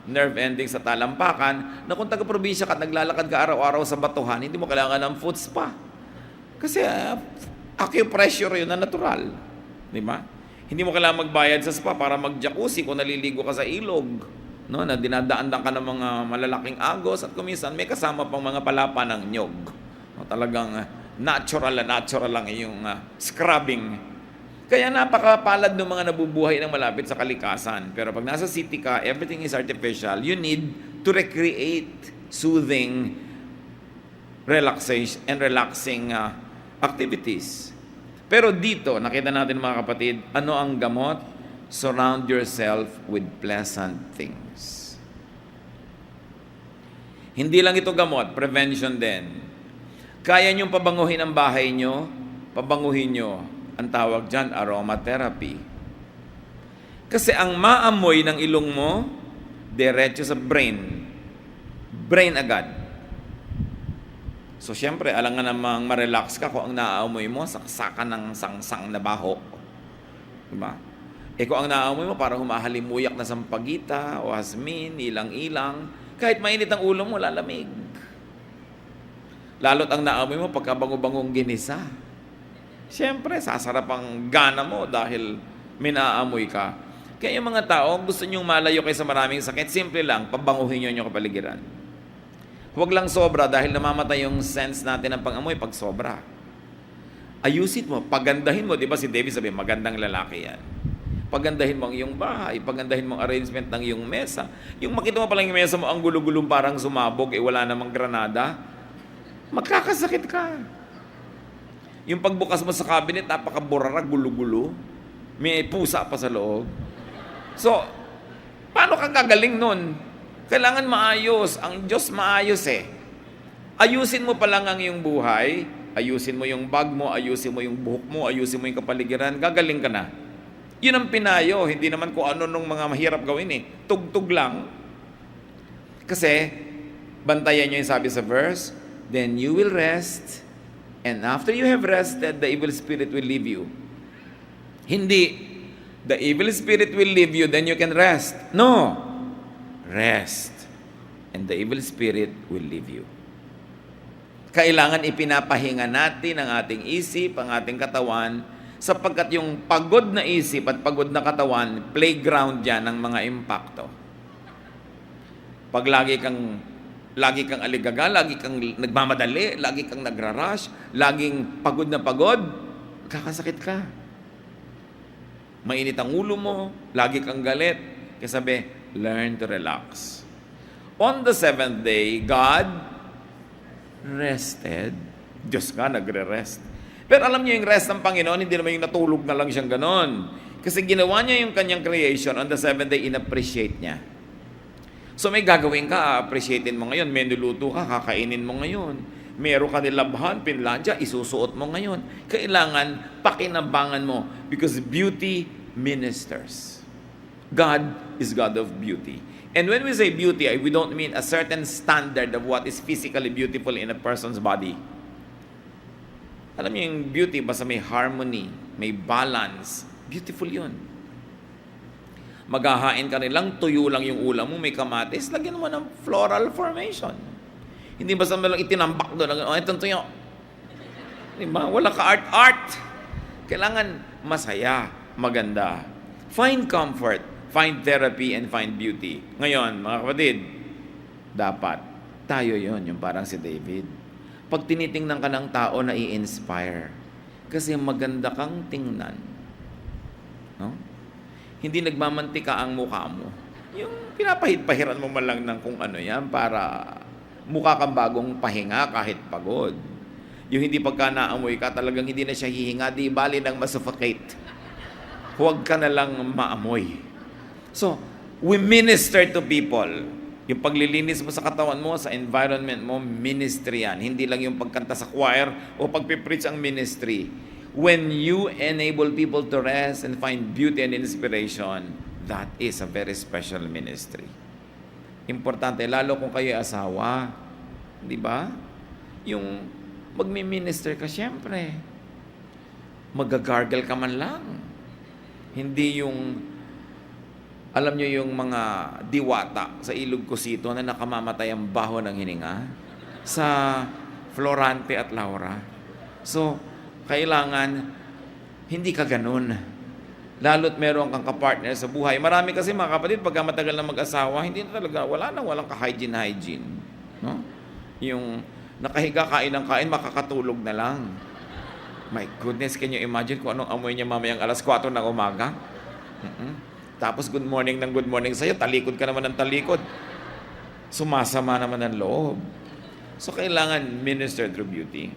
Speaker 1: nerve endings sa talampakan, na kung taga-probinsya ka at naglalakad ka araw-araw sa batuhan, hindi mo kailangan ng foot spa. Kasi acupressure yun na natural. Di ba? Hindi mo kailangan magbayad sa spa para mag-jacuzzi kung naliligo ka sa ilog. No, na dinadaan-daan ka ng mga malalaking agos at kuminsan may kasama pang mga palapa ng nyog. No, talagang natural lang yung scrubbing. Kaya napakapalad ng mga nabubuhay ng malapit sa kalikasan. Pero pag nasa city ka, everything is artificial. You need to recreate soothing, relaxation, and relaxing activities. Pero dito, nakita natin mga kapatid, ano ang gamot? Surround yourself with pleasant things. Hindi lang ito gamot, prevention din. Kaya niyong pabanguhin ang bahay niyo, pabanguhin niyo. Ang tawag dyan, aromatherapy. Kasi ang maamoy ng ilong mo, diretso sa brain. Brain agad. So, syempre, alam nga namang ma-relax ka kung ang naaamoy mo, saksakan ng sangsang na baho. Diba? Kung ang naaamoy mo, parang humahalimuyak na sampagita, o hasmin, ilang-ilang, kahit mainit ang ulo mo, lalamig. Lalo't ang naamoy mo, pagkabango-bangong ginisa. Siyempre, sasarap ang gana mo dahil may naaamoy ka. Kaya yung mga tao, gusto nyong malayo kayo sa maraming sakit, simple lang, pabanguhin nyo yung kapaligiran. Huwag lang sobra dahil namamatay yung sense natin ng pang-amoy pag sobra. Ayusin mo, pagandahin mo. Di ba si David sabi, magandang lalaki yan. Pagandahin mo ang iyong bahay, pagandahin mo ang arrangement ng iyong mesa. Yung makita mo palang yung mesa mo, ang gulo-gulong parang sumabog, wala namang granada, magkakasakit ka. Yung pagbukas mo sa cabinet, napakaburara, gulo-gulo. May pusa pa sa loob. So, paano ka gagaling nun? Kailangan maayos. Ang Diyos maayos eh. Ayusin mo pa lang ang iyong buhay, ayusin mo yung bag mo, ayusin mo yung buhok mo, ayusin mo yung kapaligiran, gagaling ka na. Yun ang pinayo, hindi naman kung ano nung mga mahirap gawin eh. Tugtog lang. Kasi, bantayan nyo yung sabi sa verse, then you will rest. And after you have rested, the evil spirit will leave you. Hindi, the evil spirit will leave you, then you can rest. No, rest. And the evil spirit will leave you. Kailangan ipinapahinga natin ang ating isip, ang ating katawan, sapagkat yung pagod na isip at pagod na katawan, playground yan ng mga impacto. Pag lagi kang aligaga, lagi kang nagmamadali, lagi kang nagrarush, laging pagod na pagod, kakasakit ka. Mainit ang ulo mo, lagi kang galit. Kaya sabi, learn to relax. On the seventh day, God rested. Diyos nga, nagre-rest. Pero alam niyo yung rest ng Panginoon, hindi naman yung natulog na lang siyang ganon. Kasi ginawa niya yung kanyang creation, on the seventh day, in-appreciate niya. So may gagawin ka, appreciatein mo ngayon. May niluto ka, kakainin mo ngayon. Meron ka nilabhan, pinladya, isusuot mo ngayon. Kailangan pakinabangan mo because beauty ministers. God is God of beauty. And when we say beauty, we don't mean a certain standard of what is physically beautiful in a person's body. Alam niyo yung beauty, basta may harmony, may balance, beautiful yun. Maghahain ka nilang, tuyo lang yung ulam mo, may kamatis, lagyan mo ng floral formation. Hindi basta mo lang itinambak doon, itong tuyo. Diba? Wala ka art-art. Kailangan masaya, maganda. Find comfort, find therapy, and find beauty. Ngayon, mga kapatid, dapat tayo yon, yung parang si David. Pag tinitingnan ka ng tao na i-inspire, kasi maganda kang tingnan. No? Hindi nagmamantika ang mukha mo. Yung pinapahid-pahiran mo man lang ng kung ano yan para mukha kang bagong pahinga kahit pagod. Yung hindi pagka naamoy ka, talagang hindi na siya hihinga, di bali nang masuffocate. Huwag ka na lang maamoy. So, we minister to people. Yung paglilinis mo sa katawan mo, sa environment mo, ministry yan. Hindi lang yung pagkanta sa choir o pagpipreach ang ministry. When you enable people to rest and find beauty and inspiration, that is a very special ministry. Importante, lalo kung kayo asawa, di ba? Yung magmi-minister ka, syempre, magagargle ka man lang. Hindi yung, alam nyo yung mga diwata sa Ilog Cosito na nakamamatay ang baho ng hininga sa Florante at Laura. So, kailangan hindi ka ganun. Lalo't meron kang kapartner sa buhay. Marami kasi mga kapatid, pagka matagal na mag-asawa, hindi na talaga, walang ka-hygiene. No? Yung nakahiga, kain ng kain, makakatulog na lang. My goodness, can you imagine kung anong amoy niya mamayang alas 4 ng umaga? Tapos good morning sa'yo, talikod ka naman ng talikod. Sumasama naman ang loob. So kailangan minister through beauty.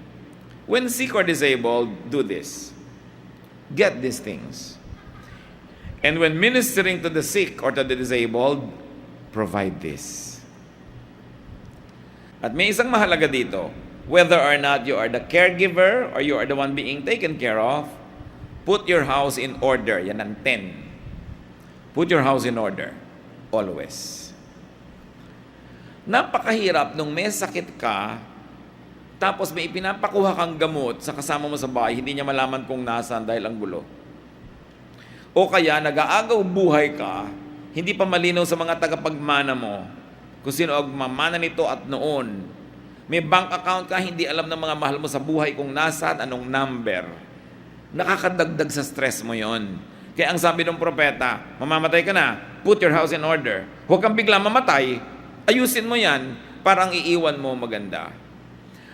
Speaker 1: When sick or disabled, do this. Get these things. And when ministering to the sick or to the disabled, provide this. At may isang mahalaga dito, whether or not you are the caregiver or you are the one being taken care of, put your house in order. Yan ang 10. Put your house in order. Always. Napakahirap nung may sakit ka, tapos may ipinapakuha kang gamot sa kasama mo sa bahay, hindi niya malaman kung nasaan dahil ang gulo. O kaya nag-aagaw buhay ka, hindi pa malinaw sa mga tagapagmana mo kung sino ang mamana nito at noon. May bank account ka, hindi alam ng mga mahal mo sa buhay kung nasaan, anong number. Nakakadagdag sa stress mo yon. Kaya ang sabi ng propeta, mamamatay ka na, put your house in order. Huwag kang bigla mamatay, ayusin mo yan, parang iiwan mo maganda.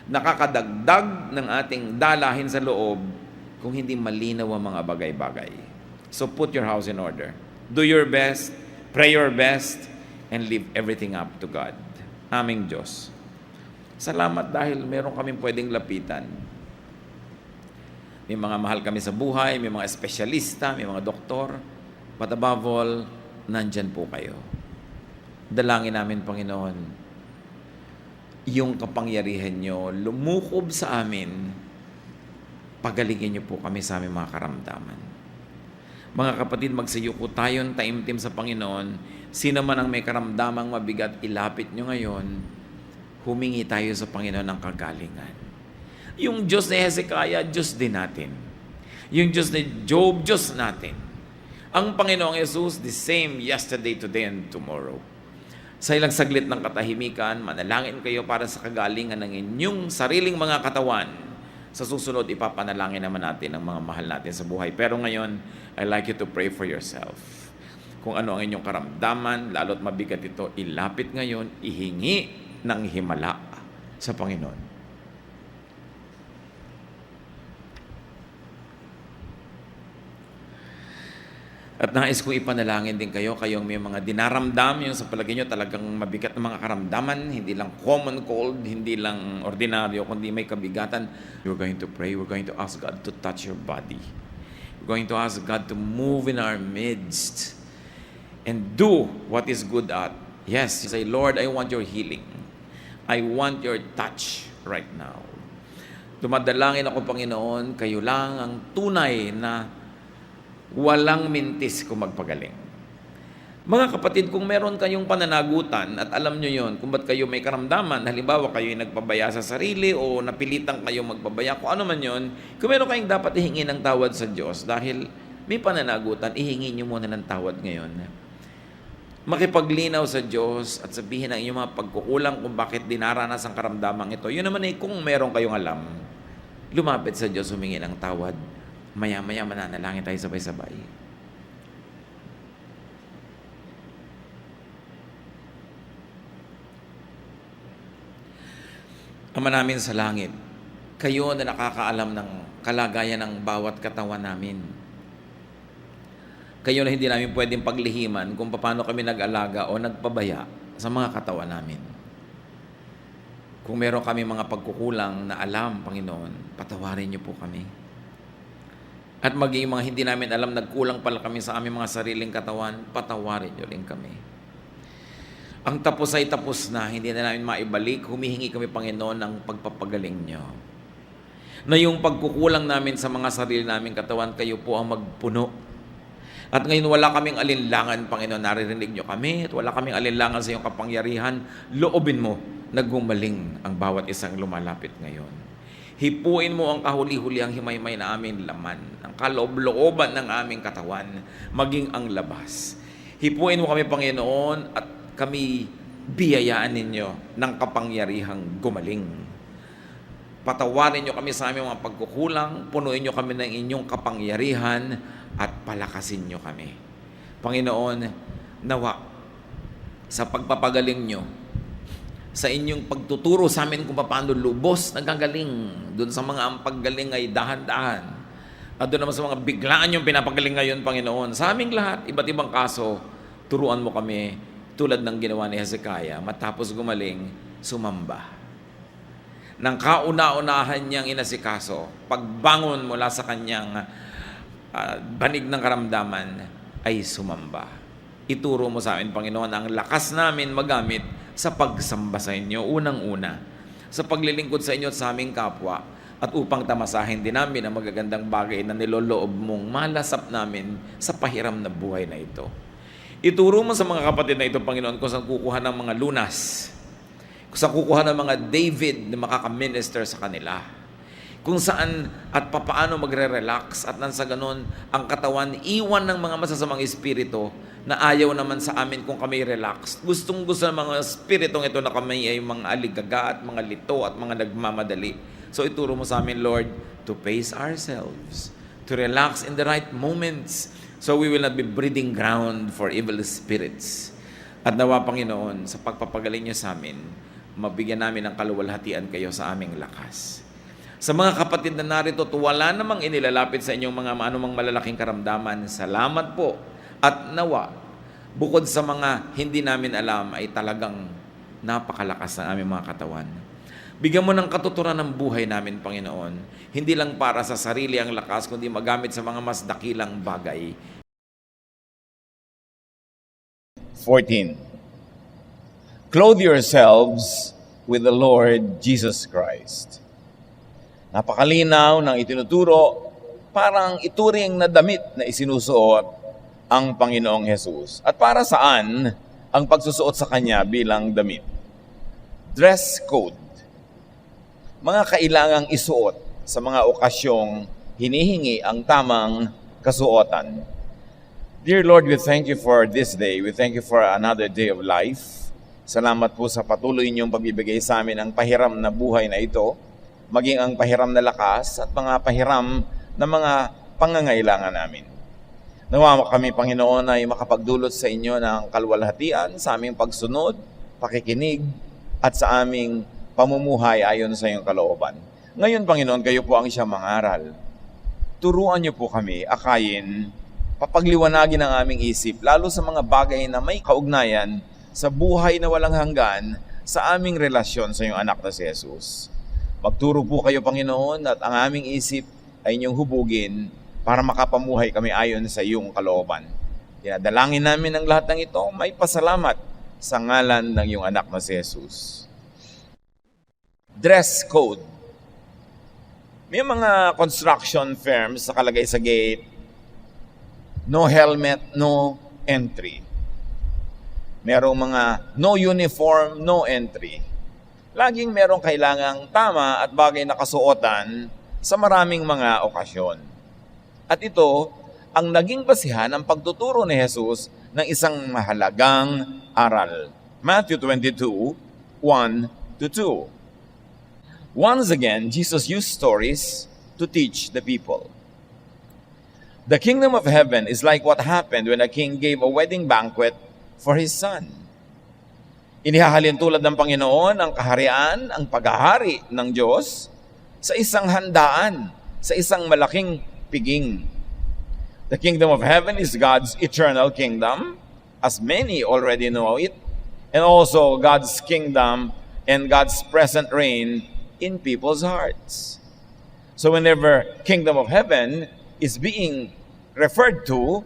Speaker 1: Nakakadagdag ng ating dalahin sa loob kung hindi malinaw ang mga bagay-bagay. So put your house in order. Do your best, pray your best, and leave everything up to God. Aming Diyos. Salamat dahil meron kaming pwedeng lapitan. May mga mahal kami sa buhay, may mga espesyalista, may mga doktor. But above all, nandyan po kayo. Dalangin namin, Panginoon, yung kapangyarihan nyo, lumukob sa amin, pagalingin nyo po kami sa aming mga karamdaman. Mga kapatid, magsayuko tayong taimtim sa Panginoon. Sino man ang may karamdamang mabigat, ilapit nyo ngayon. Humingi tayo sa Panginoon ng kagalingan. Yung Diyos ni Hezekiah, Diyos din natin. Yung Diyos ni Job, Diyos natin. Ang Panginoong Yesus, the same yesterday, today, and tomorrow. Sa ilang saglit ng katahimikan, manalangin kayo para sa kagalingan ng inyong sariling mga katawan. Sa susunod, ipapanalangin naman natin ang mga mahal natin sa buhay. Pero ngayon, I'd like you to pray for yourself. Kung ano ang inyong karamdaman, lalo't mabigat ito, ilapit ngayon, ihingi ng himala sa Panginoon. At nais kong ipanalangin din kayo, kayong may mga dinaramdam, yung sa palagay nyo talagang mabigat na mga karamdaman, hindi lang common cold, hindi lang ordinaryo, kundi may kabigatan. We're going to pray, we're going to ask God to touch your body. We're going to ask God to move in our midst and do what is good at. Yes, say, Lord, I want your healing. I want your touch right now. Dumadalangin ako, Panginoon, kayo lang ang tunay na walang mintis kung magpagaling. Mga kapatid, kung meron kayong pananagutan at alam nyo yon kung ba't kayo may karamdaman, halimbawa kayo ay nagpabaya sa sarili o napilitang kayo magpabaya, kung ano man yon, kung meron kayong dapat ihingi ng tawad sa Diyos dahil may pananagutan, ihingi nyo muna ng tawad ngayon. Makipaglinaw sa Diyos at sabihin ang inyong mga pagkukulang kung bakit dinaranas ang karamdamang ito. Yun naman ay kung meron kayong alam, lumapit sa Diyos, humingi ng tawad. Maya-maya mananalangin tayo sabay-sabay. Ama namin sa langit, kayo na nakakaalam ng kalagayan ng bawat katawan namin. Kayo na hindi namin pwedeng paglihiman kung paano kami nag-alaga o nagpabaya sa mga katawan namin. Kung meron kami mga pagkukulang na alam, Panginoon, patawarin niyo po kami. At maging mga hindi namin alam, nagkulang pala kami sa aming mga sariling katawan, patawarin niyo rin kami. Ang tapos ay tapos na, hindi na namin maibalik, humihingi kami, Panginoon, ng pagpapagaling niyo. Na yung pagkukulang namin sa mga sarili naming katawan, kayo po ang magpuno. At ngayon wala kaming alinlangan, Panginoon, naririnig niyo kami, at wala kaming alinlangan sa iyong kapangyarihan, loobin mo na gumaling ang bawat isang lumalapit ngayon. Hipuin mo ang kahuli-huli ang himay-may na aming laman, ang kaloob-looban ng aming katawan, maging ang labas. Hipuin mo kami, Panginoon, at kami biyayaan ninyo ng kapangyarihang gumaling. Patawarin nyo kami sa aming mga pagkukulang, punuin nyo kami ng inyong kapangyarihan, at palakasin nyo kami. Panginoon, nawa, sa pagpapagaling nyo, sa inyong pagtuturo sa amin kung paano lubos nagagaling, doon sa mga ang paggaling ay dahan-dahan, at doon naman sa mga biglaan yung pinapagaling ngayon, Panginoon, sa aming lahat, iba't ibang kaso, turuan mo kami tulad ng ginawa ni Hezekiah, matapos gumaling, sumamba. Nang kauna-unahan niyang inasikaso, pagbangon mula sa kanyang banig ng karamdaman, ay sumamba. Ituro mo sa amin, Panginoon, ang lakas namin magamit sa pagsamba sa inyo, unang-una, sa paglilingkod sa inyo at sa aming kapwa, at upang tamasahin din namin ang magagandang bagay na niloloob mong malasap namin sa pahiram na buhay na ito. Ituro mo sa mga kapatid na ito, Panginoon, kung saan kukuha ng mga lunas, kung saan kukuha ng mga David na makaka-minister sa kanila, kung saan at papaano magre-relax at nang sa ganun, ang katawan iwan ng mga masasamang espiritu na ayaw naman sa amin kung kami relax. Gustong-gusto ng mga espiritong ito na kami ay mga aligaga at mga lito at mga nagmamadali. So ituro mo sa amin, Lord, to pace ourselves, to relax in the right moments, so we will not be breeding ground for evil spirits. At nawa, Panginoon, sa pagpapagaling niyo sa amin, mabigyan namin ng kaluwalhatian kayo sa aming lakas. Sa mga kapatid na narito, wala namang inilalapit sa inyong mga anumang malalaking karamdaman, salamat po. At nawa, bukod sa mga hindi namin alam, ay talagang napakalakas ng aming mga katawan. Bigyan mo ng katuturan ng buhay namin, Panginoon. Hindi lang para sa sarili ang lakas, kundi magamit sa mga mas dakilang bagay.
Speaker 2: 14. Clothe yourselves with the Lord Jesus Christ. Napakalinaw ng itinuturo, parang ituring na damit na isinusuot ang Panginoong Jesus. At para saan ang pagsusuot sa Kanya bilang damit? Dress code. Mga kailangang isuot sa mga okasyong hinihingi ang tamang kasuotan. Dear Lord, we thank you for this day. We thank you for another day of life. Salamat po sa patuloy niyong pagbibigay sa amin ang pahiram na buhay na ito, maging ang pahiram na lakas at mga pahiram na mga pangangailangan namin. Nawa kami, Panginoon, ay makapagdulot sa inyo ng kaluwalhatian sa aming pagsunod, pakikinig, at sa aming pamumuhay ayon sa iyong kalooban. Ngayon, Panginoon, kayo po ang siyang mangaral. Turuan niyo po kami, akayin, papagliwanagin ang aming isip, lalo sa mga bagay na may kaugnayan sa buhay na walang hanggan sa aming relasyon sa iyong anak na si Jesus. Magturo po kayo, Panginoon, at ang aming isip ay inyong hubugin para makapamuhay kami ayon sa iyong kalooban. Dinadalangin namin ang lahat ng ito, may pasalamat sa ngalan ng iyong anak na si Jesus. Dress code. May mga construction firms nakalagay sa gate, no helmet, no entry. merong mga no uniform, no entry. Laging merong kailangang tama at bagay na kasuotan sa maraming mga okasyon. At ito ang naging basihan ng pagtuturo ni Jesus ng isang mahalagang aral. Matthew 22, 1-2. Once again, Jesus used stories to teach the people. The kingdom of heaven is like what happened when a king gave a wedding banquet for his son. Inihahalin tulad ng Panginoon ang kaharian, ang paghahari ng Diyos sa isang handaan, sa isang malaking piging. The kingdom of heaven is God's eternal kingdom, as many already know it, and also God's kingdom and God's present reign in people's hearts. So whenever kingdom of heaven is being referred to,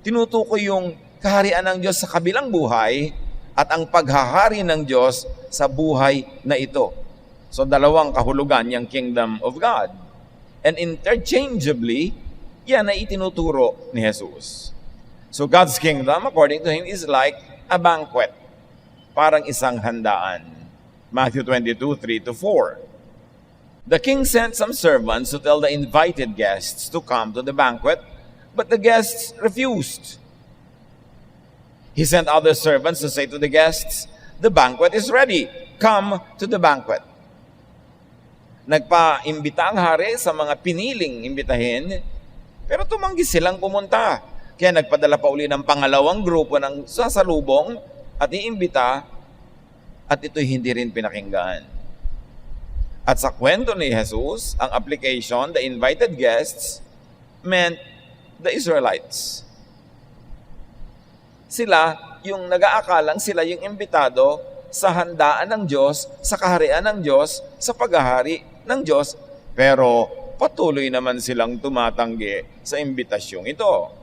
Speaker 2: tinutukoy yung kaharian ng Diyos sa kabilang buhay at ang paghahari ng Diyos sa buhay na ito. So dalawang kahulugan yung kingdom of God. And interchangeably, yan ay itinuturo ni Jesus. So God's kingdom, according to Him, is like a banquet. Parang isang handaan. Matthew 22, 3-4. The king sent some servants to tell the invited guests to come to the banquet, but the guests refused. He sent other servants to say to the guests, "The banquet is ready. Come to the banquet." Nagpa-imbita ang hari sa mga piniling imbitahin, pero tumanggi silang pumunta. Kaya nagpadala pa uli ng pangalawang grupo ng sasalubong at iimbita, at ito'y hindi rin pinakinggan. At sa kwento ni Jesus, ang application, the invited guests, meant the Israelites. Sila yung nag-aakalang sila yung imbitado sa handaan ng Diyos, sa kaharian ng Diyos, sa paghahari ng Diyos, pero patuloy naman silang tumatanggi sa imbitasyong ito.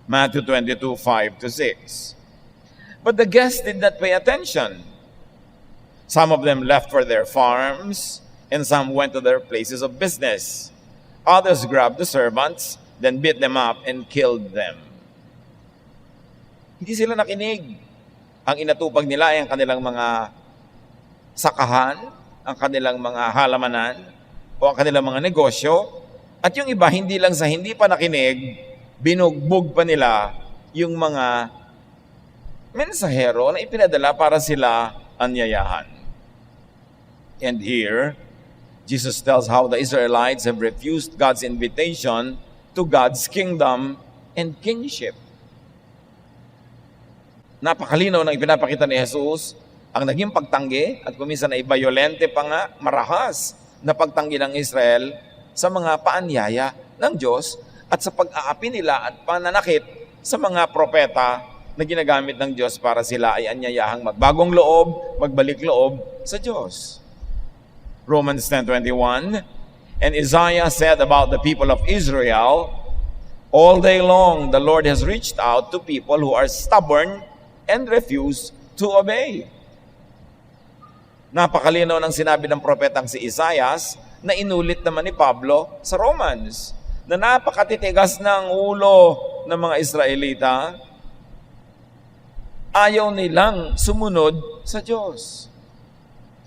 Speaker 2: Matthew 22, 5-6. But the guests did not pay attention. Some of them left for their farms, and some went to their places of business. Others grabbed the servants, then beat them up and killed them. Hindi sila nakinig. Ang inatupag nila ay ang kanilang mga sakahan, ang kanilang mga halamanan, o ang kanilang mga negosyo. At yung iba, hindi lang sa hindi pa nakinig, binugbog pa nila yung mga mensahero na ipinadala para sila anyayahan. And here, Jesus tells how the Israelites have refused God's invitation to God's kingdom and kingship. Napakalinaw ng ipinapakita ni Jesus ang naging pagtanggi at kuminsan ay bayolente pa nga, marahas na pagtanggi ng Israel sa mga paanyaya ng Diyos at sa pag-aapi nila at pananakit sa mga propeta na ginagamit ng Diyos para sila ay anyayahang magbagong loob, magbalik loob sa Diyos. Romans 10:21, and Isaiah said about the people of Israel, all day long the Lord has reached out to people who are stubborn and refuse to obey. Napakalinaw ng sinabi ng propetang si Isaias na inulit naman ni Pablo sa Romans na napakatitigas ng ulo ng mga Israelita, ayaw nilang sumunod sa Diyos.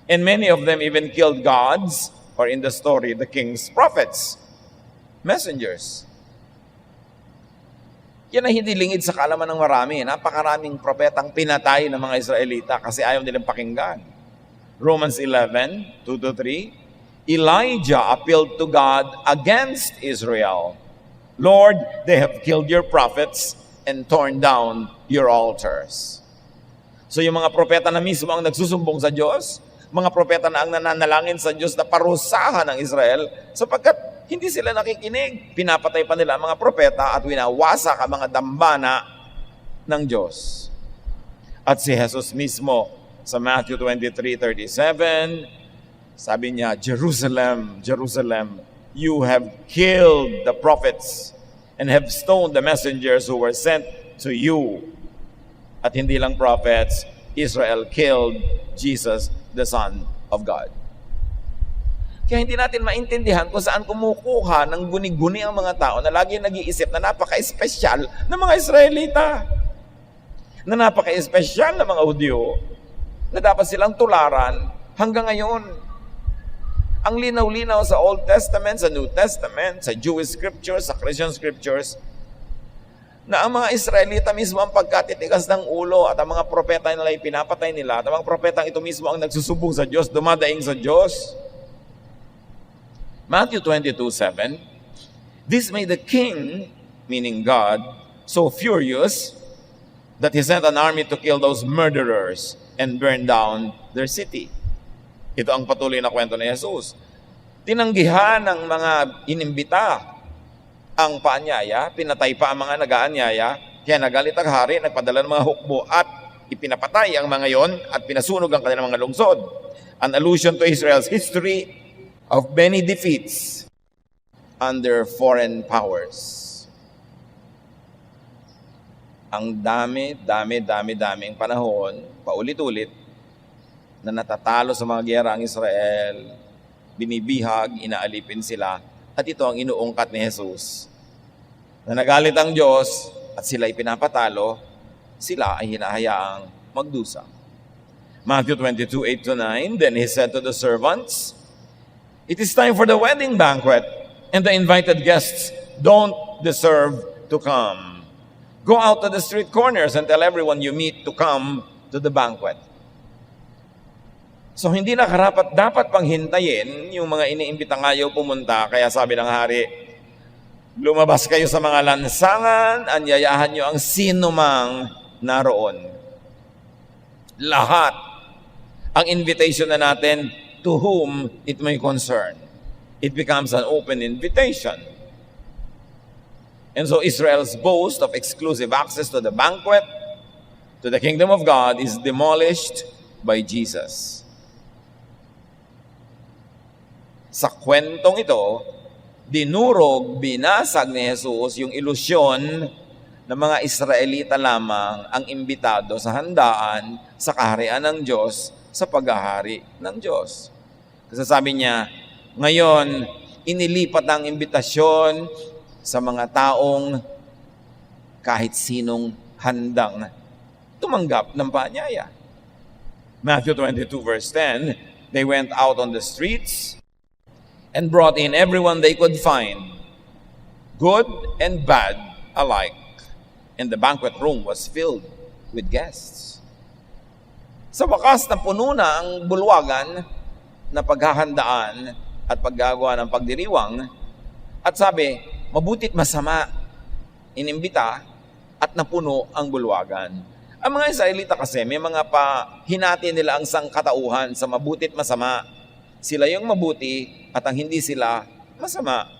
Speaker 2: And many of them even killed gods, or in the story, the king's prophets, messengers. Yan ay hindi lingid sa kaalaman ng marami. Napakaraming propetang pinatay ng mga Israelita kasi ayaw nilang pakinggan. Romans 11, 2-3, Elijah appealed to God against Israel. Lord, they have killed your prophets and torn down your altars. So yung mga propeta na mismo ang nagsusumbong sa Diyos, mga propeta na ang nananalangin sa Diyos na parusahan ng Israel, sapagkat hindi sila nakikinig. Pinapatay pa nila ang mga propeta at winawasak ang mga dambana ng Diyos. At si Jesus mismo sa Matthew 23:37, sabi niya, Jerusalem, Jerusalem, you have killed the prophets and have stoned the messengers who were sent to you. At hindi lang prophets, Israel killed Jesus, the Son of God. Kaya hindi natin maintindihan kung saan kumukuha ng guni-guni ang mga tao na lagi nag-iisip na napaka-espesyal ng mga Israelita. na napaka-espesyal na mga Hudyo na dapat silang tularan hanggang ngayon. Ang linaw-linaw sa Old Testament, sa New Testament, sa Jewish Scriptures, sa Christian Scriptures, na ang mga Israelita mismo ang pagkatitigas ng ulo at ang mga propeta nila ay pinapatay nila at ang mga propetang ito mismo ang nagsusubong sa Diyos, dumadaing sa Diyos. Matthew 22:7, this made the king, meaning God, so furious that he sent an army to kill those murderers and burn down their city. Ito ang patuloy na kwento ni Jesus. Tinanggihan ng mga inimbita ang paanyaya, pinatay pa ang mga nag-aanyaya, kaya nagalit ang hari, nagpadala ng mga hukbo at ipinapatay ang mga yon at pinasunog ang kanilang mga lungsod. An allusion to Israel's history of many defeats under foreign powers. Ang daming panahon, paulit-ulit, na natatalo sa mga giyera ang Israel, binibihag, inaalipin sila, at ito ang inuungkat ni Jesus. Na nagalit ang Diyos at sila pinapatalo, sila ay hinahayaang magdusa. Matthew 22:8-9, then he said to the servants, it is time for the wedding banquet, and the invited guests don't deserve to come. Go out to the street corners and tell everyone you meet to come to the banquet. So hindi na karapat dapat pang hintayin yung mga iniimbitang ayaw pumunta. Kaya sabi ng hari, lumabas kayo sa mga lansangan, anyayahan nyo ang sinumang naroon. Lahat ang invitation na natin to whom it may concern. It becomes an open invitation. And so Israel's boast of exclusive access to the banquet, to the kingdom of God, is demolished by Jesus. Sa kwentong ito, dinurog, binasag ni Jesus yung ilusyon ng mga Israelita lamang ang imbitado sa handaan sa kaharian ng Diyos, sa paghahari ng Diyos. Kasi sabi niya, ngayon, inilipat ang imbitasyon sa mga taong kahit sinong handang tumanggap ng paanyaya. Matthew 22:10, they went out on the streets and brought in everyone they could find, good and bad alike. And the banquet room was filled with guests. Sa wakas, napuno na ang bulwagan na paghahandaan at paggagawa ng pagdiriwang. At sabi, mabutit masama, inimbita at napuno ang bulwagan. Ang mga Israelita kasi, may mga hinati nila ang sangkatauhan sa mabutit masama. Sila yung mabuti at ang hindi sila masama.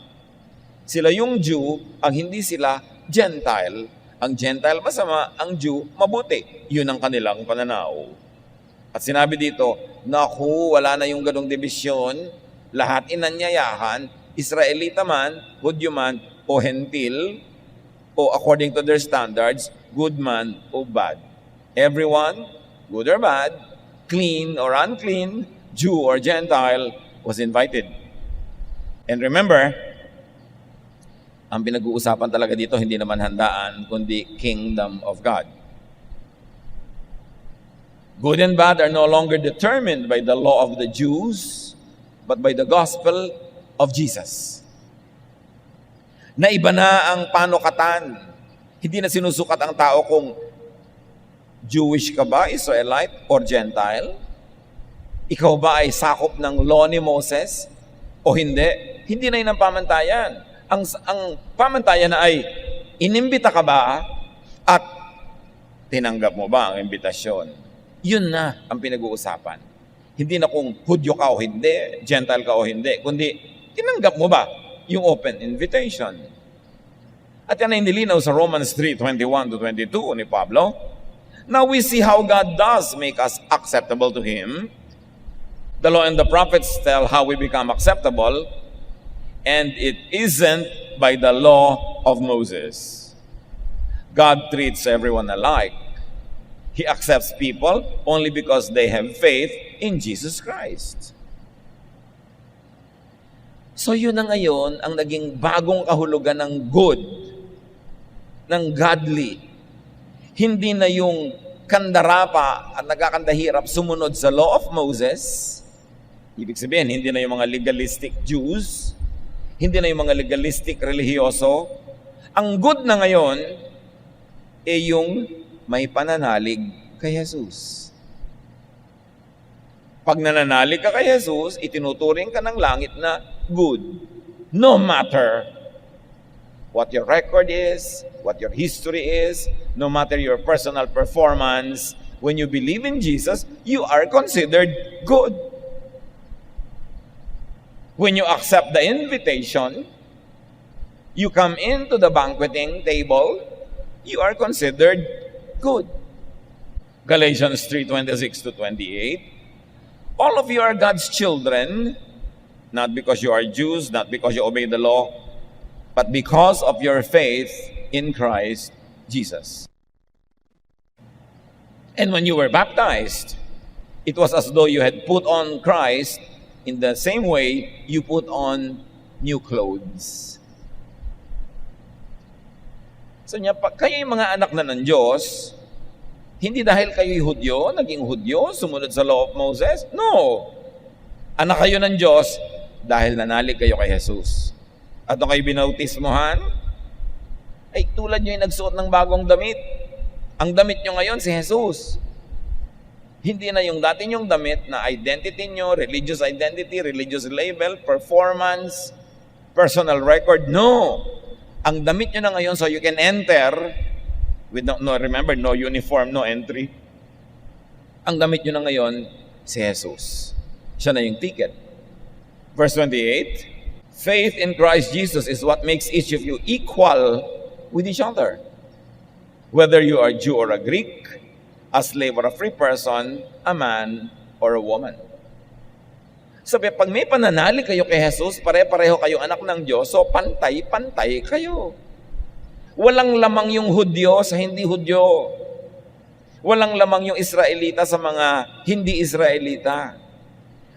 Speaker 2: Sila yung Jew, ang hindi sila Gentile. Ang Gentile masama, ang Jew mabuti. Yun ang kanilang pananaw. At sinabi dito, naku, wala na yung ganong dibisyon. Lahat inanyayahan, Israelita man, Hudyo man, o Hentil, o according to their standards, good man o bad. Everyone, good or bad, clean or unclean, Jew or Gentile, was invited. And remember, ang pinag-uusapan talaga dito, hindi naman handaan, kundi kingdom of God. Good and bad are no longer determined by the law of the Jews, but by the gospel of Jesus. Naiba na ang panukatan. Hindi na sinusukat ang tao kung Jewish ka ba, Israelite, or Gentile? Ikaw ba ay sakop ng law ni Moses o hindi? Hindi na yun ang pamantayan. Ang pamantayan na ay, inimbita ka ba at tinanggap mo ba ang imbitasyon? Yun na ang pinag-uusapan. Hindi na kung Hudyo ka o hindi, Gentile ka o hindi, kundi tinanggap mo ba yung open invitation? At yan ay nilinaw sa Romans 3:21-22 ni Pablo. Now we see how God does make us acceptable to Him. The law and the prophets tell how we become acceptable, and it isn't by the law of Moses. God treats everyone alike. He accepts people only because they have faith in Jesus Christ. So yun na ngayon ang naging bagong kahulugan ng good, ng godly. Hindi na yung kandarapa at nagkakandahirap sumunod sa law of Moses. Ibig sabihin, hindi na yung mga legalistic Jews, hindi na yung mga legalistic religyoso. Ang good na ngayon ay yung may pananalig kay Jesus. Pag nananalig ka kay Jesus, itinuturing ka ng langit na good. No matter what your record is, what your history is, no matter your personal performance, when you believe in Jesus, you are considered good. When you accept the invitation, you come into the banqueting table, you are considered good. Galatians 3:26-28. All of you are God's children, not because you are Jews, not because you obey the law, but because of your faith in Christ Jesus. And when you were baptized, it was as though you had put on Christ in the same way you put on new clothes. So niya, kayo yung mga anak na ng Diyos, hindi dahil kayo'y Hudyo, naging Hudyo, sumunod sa law of Moses. No! Anak kayo ng Diyos dahil nanalig kayo kay Jesus. At nung kayo binautismohan, ay tulad nyo yung nagsuot ng bagong damit. Ang damit nyo ngayon si Jesus. Hindi na yung dati nyong damit na identity nyo, religious identity, religious label, performance, personal record. No! Ang damit nyo na ngayon so you can enter with remember, no uniform, no entry. Ang damit nyo na ngayon, si Jesus. Siya na yung ticket. Verse 28, faith in Christ Jesus is what makes each of you equal with each other. Whether you are Jew or a Greek, a slave or a free person, a man or a woman. Sabi, pag may pananalig kayo kay Jesus, pare-pareho kayong anak ng Diyos, so pantay-pantay kayo. Walang lamang yung Hudyo sa hindi Hudyo. Walang lamang yung Israelita sa mga hindi Israelita.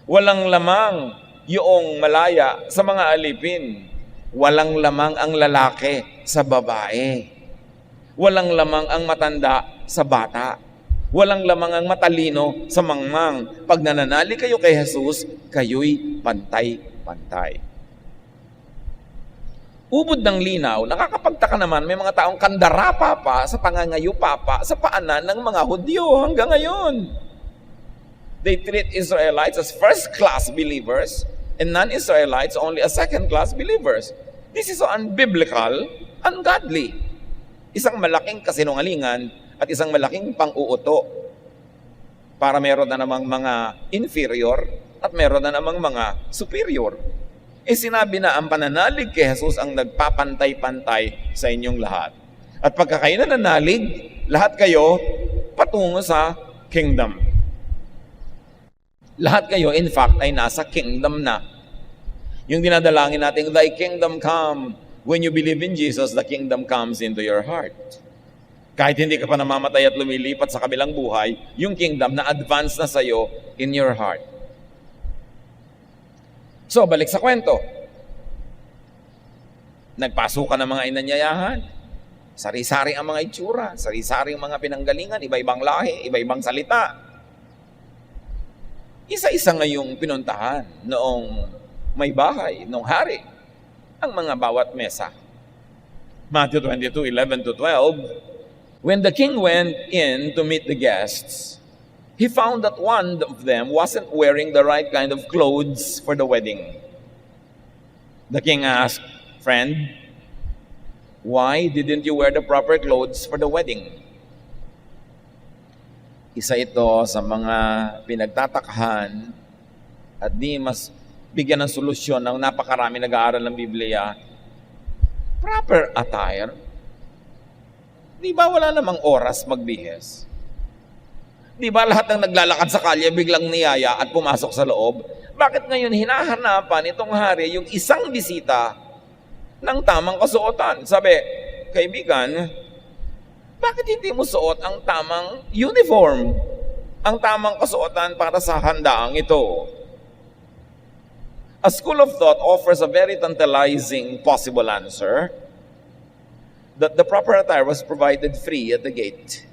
Speaker 2: Walang lamang yung Malaya sa mga alipin. Walang lamang ang lalaki sa babae. Walang lamang ang matanda sa bata. Walang lamang ang matalino sa mangmang. Pag nananalig kayo kay Jesus, kayo'y pantay-pantay. Ubod ng linaw, nakakapagtaka naman, may mga taong kandarapa pa sa pangangayupa pa sa paanan ng mga Hudyo hanggang ngayon. They treat Israelites as first-class believers and non-Israelites only as second-class believers. This is so unbiblical, ungodly. Isang malaking kasinungalingan at isang malaking pang-uuto para meron na namang mga inferior at meron na namang mga superior. Sinabi na ang pananalig kay Jesus ang nagpapantay-pantay sa inyong lahat. At pagka kayo nananalig, lahat kayo patungo sa kingdom. Lahat kayo, in fact, ay nasa kingdom na. Yung dinadalangin natin, thy kingdom come. When you believe in Jesus, the kingdom comes into your heart. Kahit hindi ka pa namamatay at lumilipat sa kabilang buhay, yung kingdom na advance na sa'yo in your heart. So, balik sa kwento. Nagpasukan ng mga inanyayahan. Sari-sari ang mga itsura, sari-sari ang mga pinanggalingan, iba-ibang lahi, iba-ibang salita. Isa-isa ngayong pinuntahan noong may bahay, noong hari, ang mga bawat mesa. Matthew 22:11-12, when the king went in to meet the guests, he found that one of them wasn't wearing the right kind of clothes for the wedding. The king asked, friend, why didn't you wear the proper clothes for the wedding? Isa ito sa mga pinagtatakahan at di mas bigyan ng solusyon ng napakarami nag-aaral ng Biblia. Proper attire. Di ba wala namang oras magbihes? Di ba lahat ng naglalakad sa kalye biglang niyaya at pumasok sa loob? Bakit ngayon hinahanapan itong hari yung isang bisita ng tamang kasuotan? Sabi, kaibigan, bakit hindi mo suot ang tamang uniform? Ang tamang kasuotan para sa handaang ito? A school of thought offers a very tantalizing possible answer that the proper attire was provided free at the gate.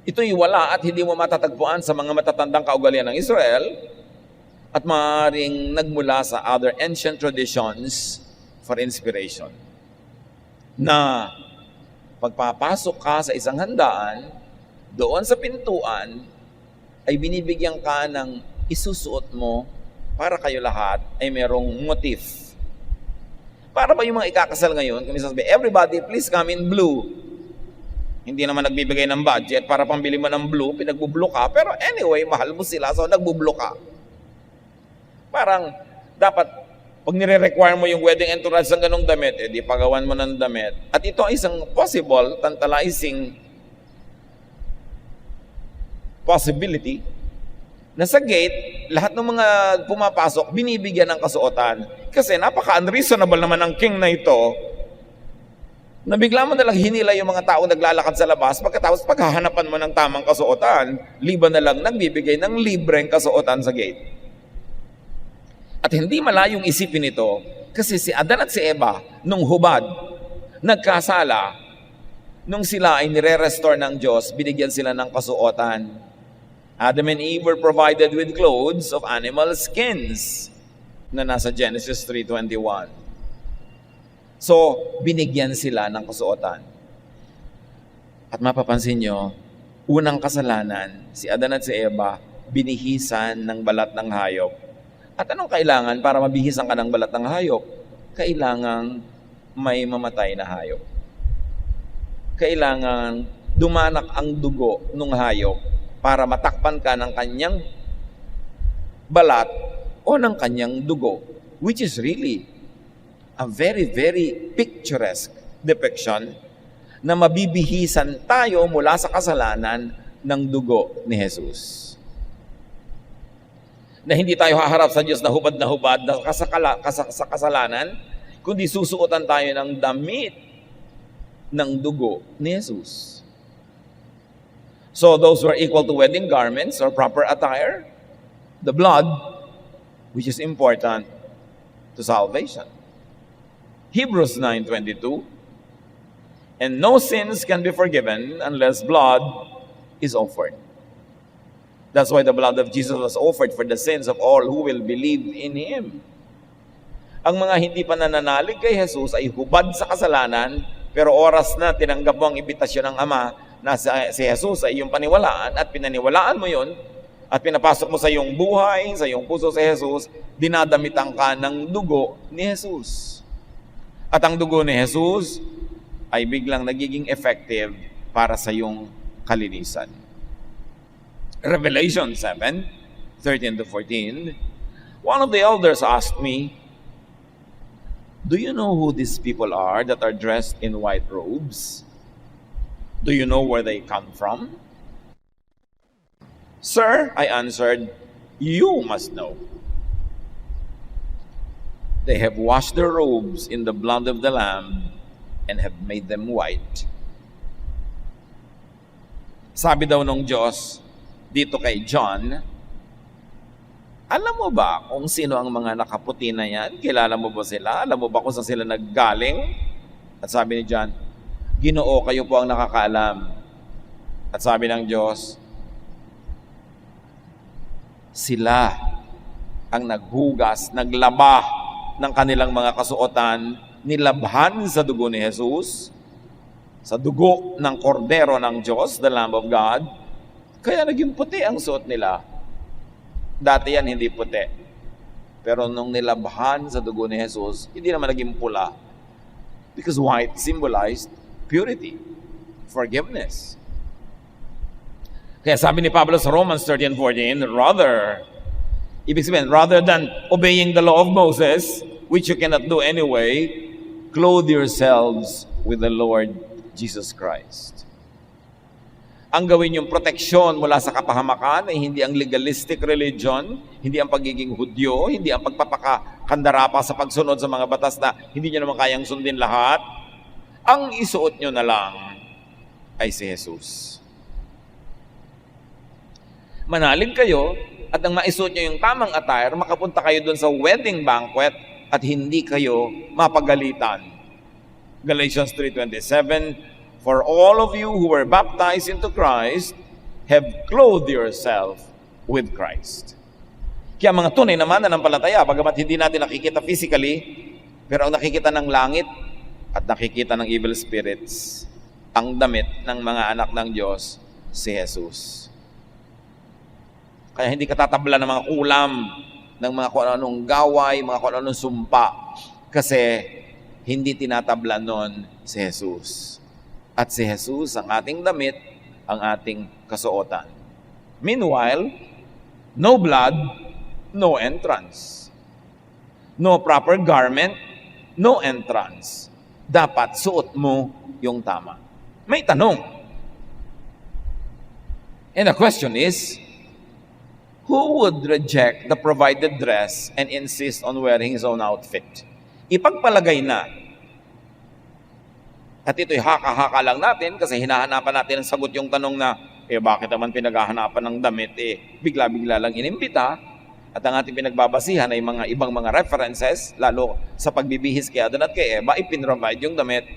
Speaker 2: Ito'y wala at hindi mo matatagpuan sa mga matatandang kaugalian ng Israel at maaaring nagmula sa other ancient traditions for inspiration. Na pagpapasok ka sa isang handaan, doon sa pintuan, ay binibigyan ka ng isusuot mo para kayo lahat ay merong motif. Para ba yung mga ikakasal ngayon, kung sabi, everybody please come in blue. Hindi naman nagbibigay ng budget para pambili mo ng blue, pinagbublo ka. Pero anyway, mahal mo sila, so nagbublo ka. Parang dapat, pag nire-require mo yung wedding entourage ng ganong damit, di pagawan mo ng damit. At ito ay isang possible, tantalizing possibility na sa gate, lahat ng mga pumapasok, binibigyan ng kasuotan. Kasi napaka-unreasonable naman ng king na ito, na bigla mo nalang hinila yung mga tao naglalakad sa labas, pagkatapos paghahanapan mo ng tamang kasuotan, liban na lang nagbibigay ng libreng kasuotan sa gate. At hindi malayong isipin ito, kasi si Adan at si Eva, nung hubad, nagkasala, nung sila ay nire-restore ng Diyos, binigyan sila ng kasuotan. Adam and Eve were provided with clothes of animal skins, na nasa Genesis 3:21. So, binigyan sila ng kasuotan. At mapapansin nyo, unang kasalanan, si Adan at si Eva, binihisan ng balat ng hayop. At anong kailangan para mabihisan ka ng balat ng hayop? Kailangan may mamatay na hayop. Kailangan dumanak ang dugo ng hayop para matakpan ka ng kanyang balat o ng kanyang dugo, which is really a very, very picturesque depiction na mabibihisan tayo mula sa kasalanan ng dugo ni Jesus. Na hindi tayo haharap sa Diyos na hubad sa kasalanan, kundi susuotan tayo ng damit ng dugo ni Jesus. So those were equal to wedding garments or proper attire, the blood, which is important to salvation. Hebrews 9:22, and no sins can be forgiven unless blood is offered. That's why the blood of Jesus was offered for the sins of all who will believe in Him. Ang mga hindi pa nananalig kay Jesus ay hubad sa kasalanan, pero oras na tinanggap mo ang imbitasyon ng Ama na si Jesus ay iyong paniwalaan at pinaniwalaan mo yun at pinapasok mo sa iyong buhay, sa iyong puso si Jesus, dinadamitan ka ng dugo ni Jesus. At ang dugo ni Jesus ay biglang nagiging effective para sa iyong kalinisan. Revelation 7:13-14, one of the elders asked me, "Do you know who these people are that are dressed in white robes? Do you know where they come from?" "Sir," I answered, "you must know." "They have washed their robes in the blood of the Lamb and have made them white." Sabi daw ng Diyos dito kay John, alam mo ba kung sino ang mga nakaputi na yan? Kilala mo ba sila? Alam mo ba kung saan sila naggaling? At sabi ni John, "Ginoo, kayo po ang nakakaalam." At sabi ng Diyos, sila ang naghugas, naglaba ng kanilang mga kasuotan, nilabhan sa dugo ni Jesus, sa dugo ng kordero ng Diyos, the Lamb of God, kaya naging puti ang suot nila. Dati yan hindi puti. Pero nung nilabhan sa dugo ni Jesus, hindi naman naging pula. Because white symbolized purity, forgiveness. Kaya sabi ni Pablo sa Romans 13:14, ibig sabihin, rather than obeying the law of Moses, which you cannot do anyway, clothe yourselves with the Lord Jesus Christ. Ang gawin yung proteksyon mula sa kapahamakan ay hindi ang legalistic religion, hindi ang pagiging Hudyo, hindi ang pagpapakandara pa sa pagsunod sa mga batas na hindi nyo naman kayang sundin lahat. Ang isuot nyo na lang ay si Jesus. Manalig kayo at ang maisuot nyo yung tamang attire, makapunta kayo dun sa wedding banquet at hindi kayo mapagalitan. Galatians 3:27, "For all of you who were baptized into Christ have clothed yourself with Christ. Kaya mga tunay na mananampalataya, bagamat hindi natin nakikita physically, pero ang nakikita ng langit at nakikita ng evil spirits, ang damit ng mga anak ng Diyos, si Jesus. Kaya hindi ka tatabla ng mga kulam, ng mga kung anong gaway, mga kung anong sumpa, kasi hindi tinatabla nun si Jesus. At si Jesus, ang ating damit, ang ating kasuotan. Meanwhile, no blood, no entrance. No proper garment, no entrance. Dapat suot mo yung tama. May tanong. And the question is, who would reject the provided dress and insist on wearing his own outfit? Ipagpalagay na. At ito'y haka-haka lang natin kasi hinahanapan natin ang sagot yung tanong na, bakit naman pinaghahanapan ng damit? Bigla-bigla lang inimbita. At ang ating pinagbabasihan ay mga ibang mga references, lalo sa pagbibihis kay Adan at kay Eva, ipinrovide yung damit.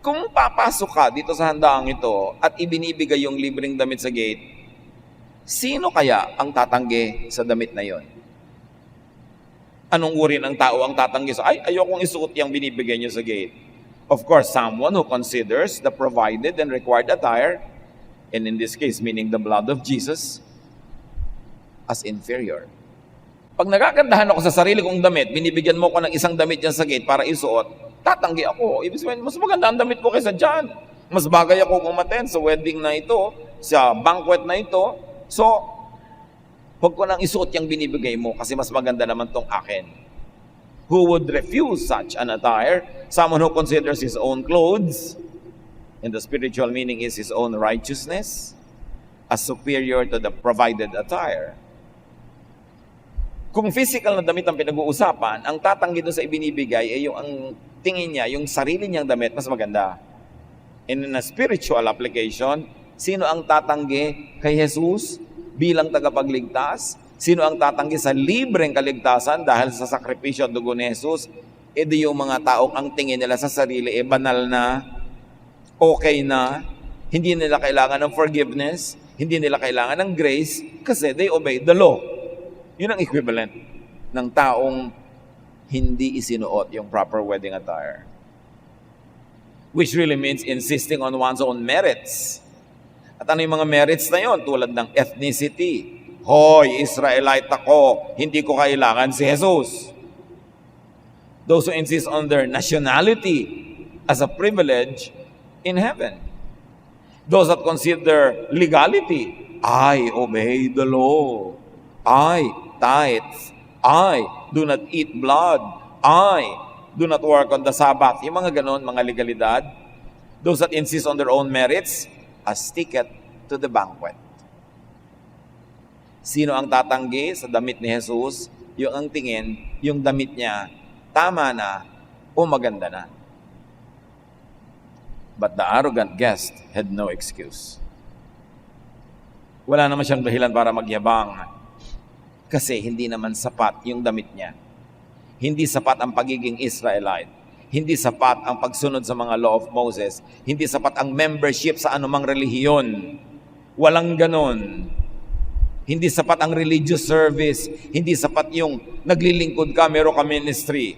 Speaker 2: Kung papasok ka dito sa handaang ito at ibinibigay yung libreng damit sa gate, sino kaya ang tatanggi sa damit na yon? Anong uri ng tao ang tatanggi sa, ayokong isuot yung binibigay niyo sa gate? Of course, someone who considers the provided and required attire, and in this case, meaning the blood of Jesus, as inferior. Pag nagagandahan ako sa sarili kong damit, binibigyan mo ko ng isang damit yan sa gate para isuot, tatanggi ako. Ibig sabihin, mas maganda ang damit ko kaysa dyan. Mas bagay ako kumaten sa wedding na ito, sa banquet na ito. So, huwag ko nang isuot yung binibigay mo kasi mas maganda naman tong akin. Who would refuse such an attire? Someone who considers his own clothes, and the spiritual meaning is his own righteousness, as superior to the provided attire. Kung physical na damit ang pinag-uusapan, ang tatanggi doon sa ibinibigay ay yung ang tingin niya, yung sarili niyang damit, mas maganda. And in a spiritual application, sino ang tatanggi kay Jesus bilang tagapagligtas? Sino ang tatanggi sa libreng kaligtasan dahil sa sakripisyo at dugo ni Jesus? Di yung mga taong ang tingin nila sa sarili banal na, okay na, hindi nila kailangan ng forgiveness, hindi nila kailangan ng grace kasi they obey the law. Yun ang equivalent ng taong hindi isinuot yung proper wedding attire. Which really means insisting on one's own merits. At ano yung mga merits na yon? Tulad ng ethnicity. Hoy, Israelite ako, hindi ko kailangan si Jesus. Those who insist on their nationality as a privilege in heaven. Those that consider legality. I obey the law. I tithe. I do not eat blood. I do not work on the Sabbath. Yung mga ganon, mga legalidad. Those that insist on their own merits as ticket to the banquet. Sino ang tatanggi sa damit ni Jesus? Yung ang tingin, yung damit niya, tama na o maganda na. But the arrogant guest had no excuse. Wala naman siyang dahilan para magyabang. Kasi hindi naman sapat yung damit niya. Hindi sapat ang pagiging Israelite. Hindi sapat ang pagsunod sa mga law of Moses. Hindi sapat ang membership sa anumang relihiyon. Walang ganon. Hindi sapat ang religious service. Hindi sapat yung naglilingkod ka, meron ka ministry.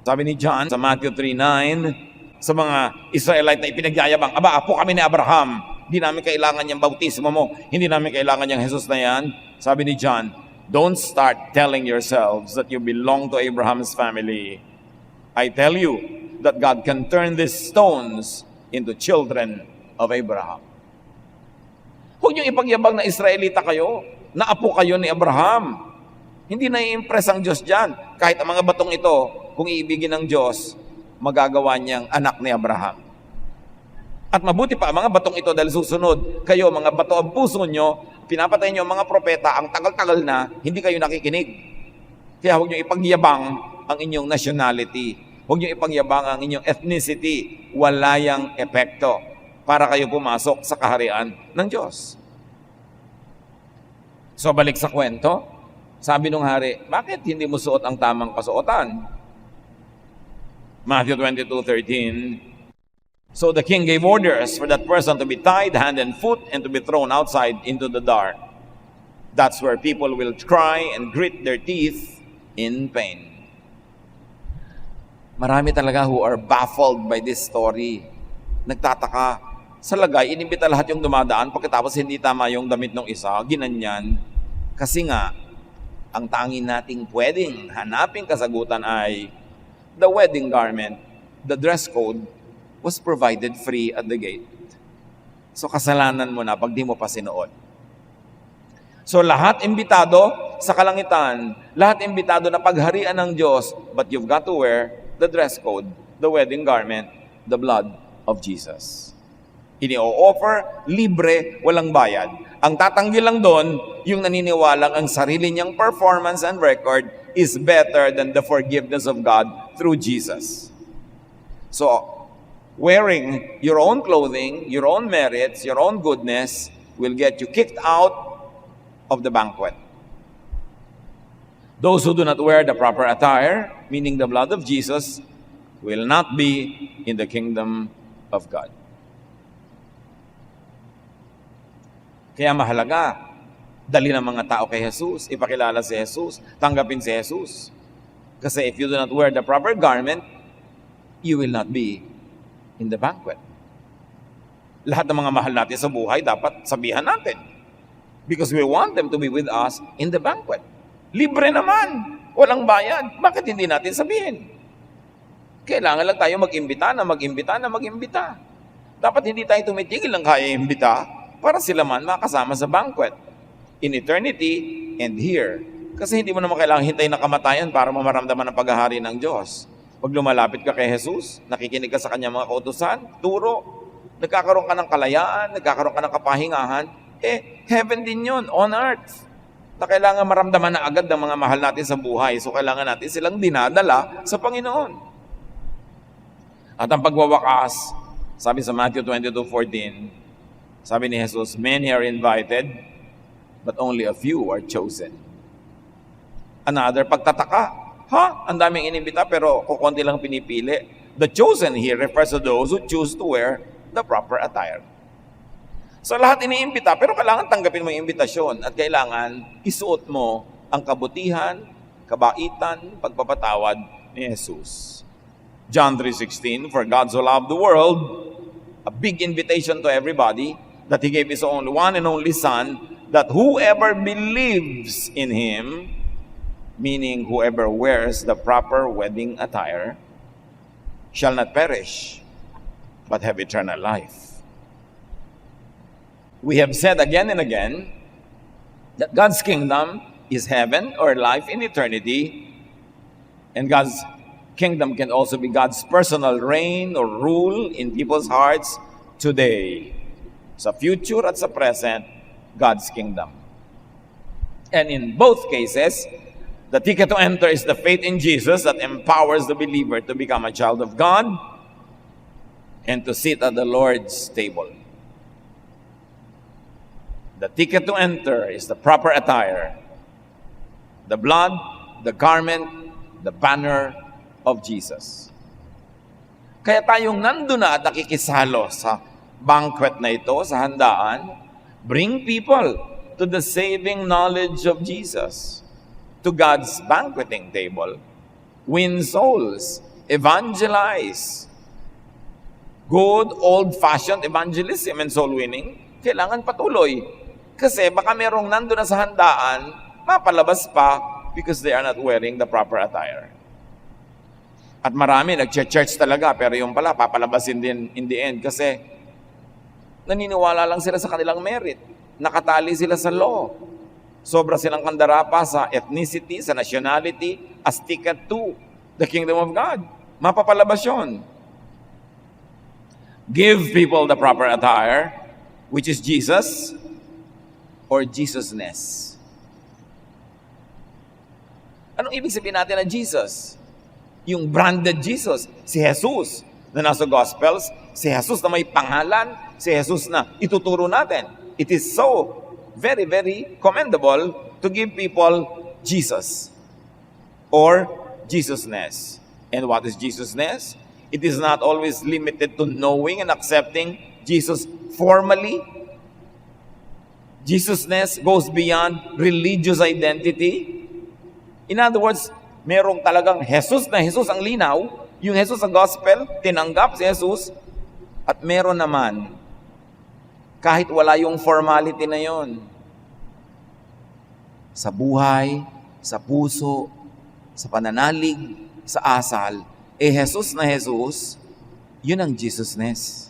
Speaker 2: Sabi ni John sa Matthew 3:9, sa mga Israelite na ipinagyayabang, apo kami ni Abraham. Hindi namin kailangan yung bautismo mo. Hindi namin kailangan yung Jesus na yan. Sabi ni John, don't start telling yourselves that you belong to Abraham's family. I tell you that God can turn these stones into children of Abraham. Huwag niyong ipagyabang na Israelita kayo, na apo kayo ni Abraham. Hindi na-impress ang Diyos dyan. Kahit ang mga batong ito, kung iibigin ng Diyos, magagawa niyang anak ni Abraham. At mabuti pa, ang mga batong ito dahil susunod, kayo, mga bato ang puso nyo, pinapatay nyo ang mga propeta, ang tagal-tagal na, hindi kayo nakikinig. Kaya huwag nyo ipagyabang ang inyong nationality. Huwag nyo ipagyabang ang inyong ethnicity. Wala yang epekto para kayo pumasok sa kaharian ng Diyos. So balik sa kwento, sabi nung hari, bakit hindi mo suot ang tamang kasuotan? Matthew 22:13, So the king gave orders for that person to be tied hand and foot and to be thrown outside into the dark. That's where people will cry and grit their teeth in pain. Marami talaga who are baffled by this story. Nagtataka. Sa lagay, inimbita lahat yung dumadaan, pagkatapos hindi tama yung damit ng isa, ginanyan. Kasi nga, ang tanging nating pwedeng hanaping kasagutan ay the wedding garment, the dress code, was provided free at the gate. So kasalanan mo na pag di mo pa sinuot. So lahat imbitado sa kalangitan, lahat imbitado na pagharian ng Diyos, but you've got to wear the dress code, the wedding garment, the blood of Jesus. Ini-offer, libre, walang bayad. Ang tatanggi lang doon, yung naniniwalang ang sarili niyang performance and record is better than the forgiveness of God through Jesus. So, wearing your own clothing, your own merits, your own goodness will get you kicked out of the banquet. Those who do not wear the proper attire, meaning the blood of Jesus, will not be in the kingdom of God. Kaya mahalaga, dali ng mga tao kay Jesus, ipakilala si Jesus, tanggapin si Jesus. Kasi if you do not wear the proper garment, you will not be in the banquet. Lahat ng mga mahal natin sa buhay, dapat sabihan natin. Because we want them to be with us in the banquet. Libre naman. Walang bayad. Bakit hindi natin sabihin? Kailangan lang tayo mag-imbita na mag-imbita na mag-imbita. Dapat hindi tayo tumitigil ng kaya imbita para sila man makasama sa banquet. In eternity and here. Kasi hindi mo naman kailangan hintayin na kamatayan para mamaramdaman ang paghahari ng Diyos. Pag lumalapit ka kay Jesus, nakikinig ka sa kanyang mga kautusan, turo, nagkakaroon ka ng kalayaan, nagkakaroon ka ng kapahingahan, heaven din yun, on earth. Na kailangan maramdaman na agad ng mga mahal natin sa buhay. So kailangan natin silang dinadala sa Panginoon. At ang pagwawakas, sabi sa Matthew 22:14, sabi ni Jesus, many are invited, but only a few are chosen. Another pagtataka, ang daming inimbita pero kukunti lang pinipili. The chosen here refers to those who choose to wear the proper attire. So lahat iniimbita, pero kailangan tanggapin mo yung imbitasyon at kailangan isuot mo ang kabutihan, kabaitan, pagpapatawad ni Jesus. John 3:16, for God so loved the world, a big invitation to everybody, that He gave His only one and only Son, that whoever believes in Him, meaning whoever wears the proper wedding attire, shall not perish, but have eternal life. We have said again and again that God's kingdom is heaven or life in eternity, and God's kingdom can also be God's personal reign or rule in people's hearts today. Sa future at sa present, God's kingdom. And in both cases, the ticket to enter is the faith in Jesus that empowers the believer to become a child of God and to sit at the Lord's table. The ticket to enter is the proper attire, the blood, the garment, the banner of Jesus. Kaya tayong nandun na at nakikisalo sa banquet na ito, sa handaan, bring people to the saving knowledge of Jesus, to God's banqueting table, win souls, evangelize. Good old-fashioned evangelism and soul winning, kailangan patuloy. Kasi baka merong nandun na sa handaan, mapalabas pa because they are not wearing the proper attire. At marami nag-church talaga, pero yung pala, papalabasin din in the end kasi naniniwala lang sila sa kanilang merit. Nakatali sila sa law. Sobra silang kandarapa sa ethnicity, sa nationality, as ticket to the kingdom of God. Mapapalabas yun. Give people the proper attire, which is Jesus, or Jesusness. Anong ibig sabihin natin na Jesus? Yung branded Jesus, si Jesus na nasa Gospels, si Jesus na may pangalan, si Jesus na ituturo natin. It is so very, very commendable to give people Jesus or Jesusness. And what is Jesusness? It is not always limited to knowing and accepting Jesus formally. Jesusness goes beyond religious identity. In other words, merong talagang Jesus na Jesus ang linaw, yung Jesus sa gospel, tinanggap si Jesus, at meron naman, kahit wala yung formality na yon, sa buhay, sa puso, sa pananalig, sa asal, Jesus na Jesus, yun ang Jesusness.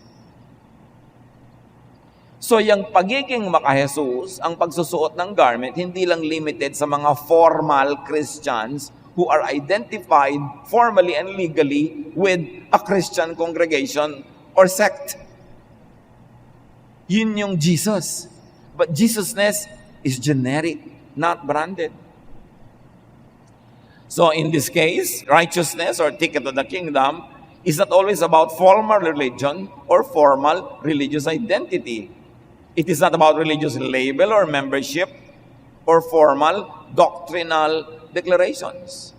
Speaker 2: So, yung pagiging maka-Jesus, ang pagsusuot ng garment, hindi lang limited sa mga formal Christians who are identified formally and legally with a Christian congregation or sect. Yun yung Jesus. But Jesusness is generic, not branded. So in this case, righteousness or ticket to the kingdom is not always about formal religion or formal religious identity. It is not about religious label or membership or formal doctrinal declarations.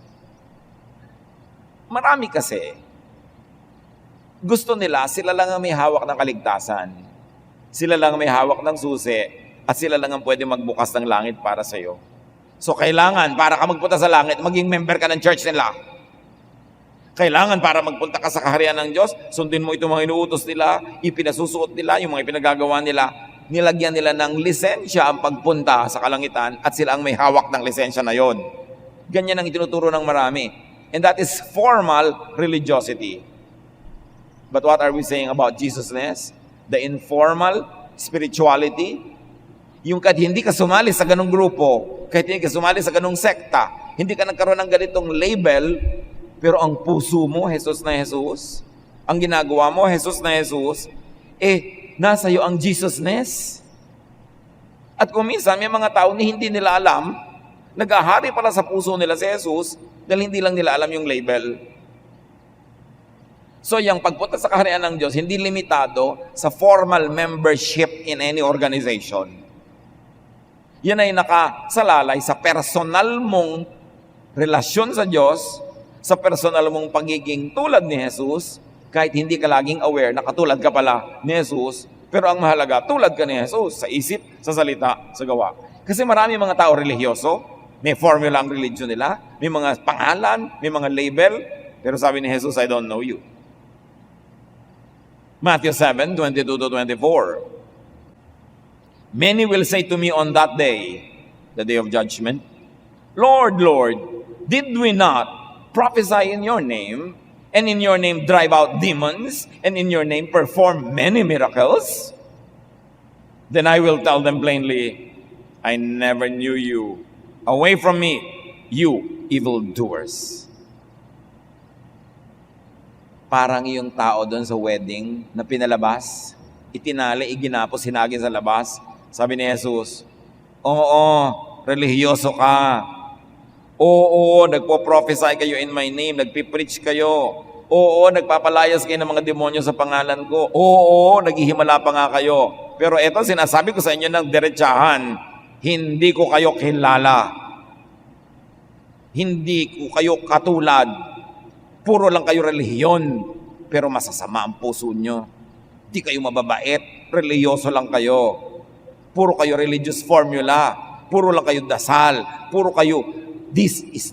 Speaker 2: Marami kasi, gusto nila, sila lang ang may hawak ng kaligtasan. Sila lang ang may hawak ng susi at sila lang ang pwede magbukas ng langit para sa iyo. So kailangan, para ka magpunta sa langit, maging member ka ng church nila. Kailangan para magpunta ka sa kaharian ng Diyos, sundin mo itong mga inuutos nila, ipinasusuot nila, yung mga ipinagagawa nila, nilagyan nila ng lisensya ang pagpunta sa kalangitan at sila ang may hawak ng lisensya na yon. Ganyan ang itinuturo ng marami. And that is formal religiosity. But what are we saying about Jesusness? The informal spirituality, yung kahit hindi ka sumali sa ganong grupo, kahit hindi ka sumali sa ganong sekta, hindi ka nagkaroon ng ganitong label, pero ang puso mo, Jesus na Jesus, ang ginagawa mo, Jesus na Jesus, nasa iyo ang Jesusness. At kung minsan, may mga tao na hindi nila alam, nag-ahari pala sa puso nila si Jesus, dahil hindi lang nila alam yung label. So, yung pagpunta sa kaharian ng Diyos, hindi limitado sa formal membership in any organization. Yan ay nakasalalay sa personal mong relasyon sa Diyos, sa personal mong pagiging tulad ni Jesus, kahit hindi ka laging aware na katulad ka pala ni Jesus, pero ang mahalaga, tulad ka ni Jesus sa isip, sa salita, sa gawa. Kasi marami mga tao religyoso, may formula ang religion nila, may mga pangalan, may mga label, pero sabi ni Jesus, I don't know you. Matthew 7, 22-24. Many will say to me on that day, the day of judgment, Lord, Lord, did we not prophesy in your name, and in your name drive out demons, and in your name perform many miracles? Then I will tell them plainly, I never knew you. Away from me, you evildoers. Parang yung tao doon sa wedding na pinalabas, itinali, iginapos, hinagin sa labas. Sabi ni Jesus, oo, religyoso ka. Oo, nagpo-prophesy kayo in my name, nagpipreach kayo. Oo, nagpapalayas kayo ng mga demonyo sa pangalan ko. Oo, naghihimala pa nga kayo. Pero eto, sinasabi ko sa inyo ng diretsahan, hindi ko kayo kilala. Hindi ko kayo katulad. Puro lang kayo relihiyon, pero masasama ang puso nyo. Di kayo mababait, religyoso lang kayo. Puro kayo religious formula. Puro lang kayo dasal. Puro kayo, this is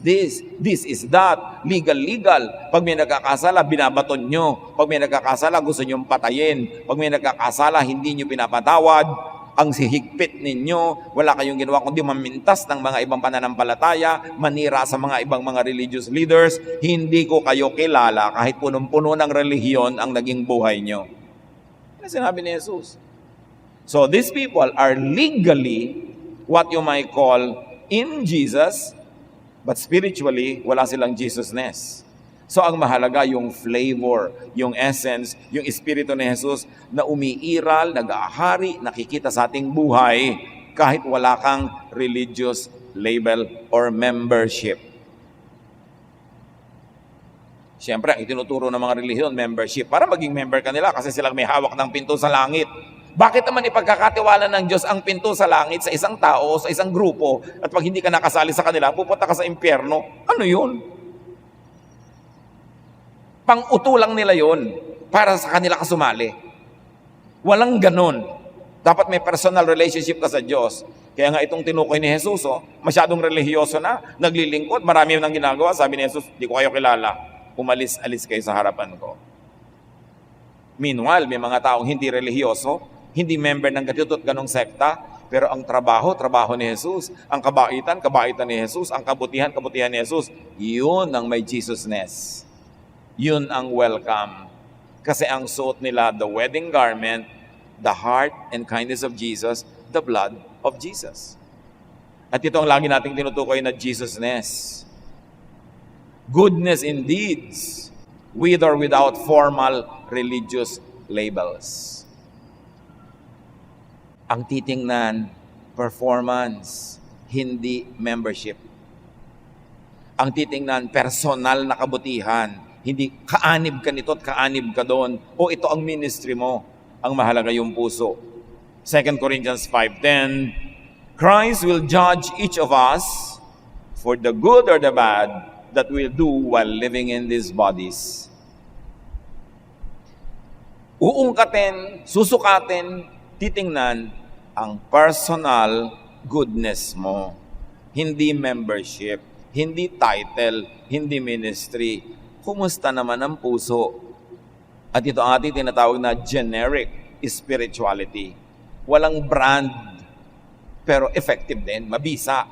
Speaker 2: that. Legal. Pag may nagkakasala, binabaton nyo. Pag may nagkakasala, gusto nyo patayin. Pag may nagkakasala, hindi nyo pinapatawad. Ang sihigpit ninyo, wala kayong ginawa kundi mamintas ng mga ibang pananampalataya, manira sa mga ibang mga religious leaders, hindi ko kayo kilala kahit punong-puno ng relihiyon ang naging buhay nyo. Ano sinabi ni Jesus? So these people are legally what you might call in Jesus, but spiritually, wala silang Jesusness. So ang mahalaga yung flavor, yung essence, yung espiritu ni Jesus na umiiral, nag-aahari, nakikita sa ating buhay kahit wala kang religious label or membership. Siyempre, ang itinuturo ng mga relihiyon, membership, para maging member ka nila kasi silang may hawak ng pinto sa langit. Bakit naman ipagkakatiwala ng Diyos ang pinto sa langit sa isang tao, sa isang grupo, at pag hindi ka nakasali sa kanila, pupunta ka sa impyerno? Ano yun? Pang-uto lang nila yon para sa kanila kasumali. Walang ganon. Dapat may personal relationship ka sa Diyos. Kaya nga itong tinukoy ni Jesus, masyadong relihiyoso na, naglilingkod, marami nang ginagawa. Sabi ni Jesus, di ko kayo kilala. Umalis-alis kayo sa harapan ko. Meanwhile, may mga taong hindi relihiyoso, hindi member ng ganito at ganong sekta, pero ang trabaho ni Jesus. Ang kabaitan ni Jesus. Ang kabutihan ni Jesus. Yun ang may Jesusness. Yun ang welcome. Kasi ang suot nila, the wedding garment, the heart and kindness of Jesus, the blood of Jesus. At ito ang lagi nating tinutukoy na Jesusness. Goodness in deeds, with or without formal religious labels. Ang titingnan, performance, hindi membership. Ang titingnan, personal na kabutihan, hindi kaanib ka nito at kaanib ka doon, o ito ang ministry mo. Ang mahalaga yung puso. 2 Corinthians 5:10, Christ will judge each of us for the good or the bad that we'll do while living in these bodies. Uungkatin, susukatin, titingnan ang personal goodness mo. Hindi membership, hindi title, hindi ministry. Kumusta naman ang puso? At ito ang ating tinatawag na generic spirituality. Walang brand, pero effective din, mabisa.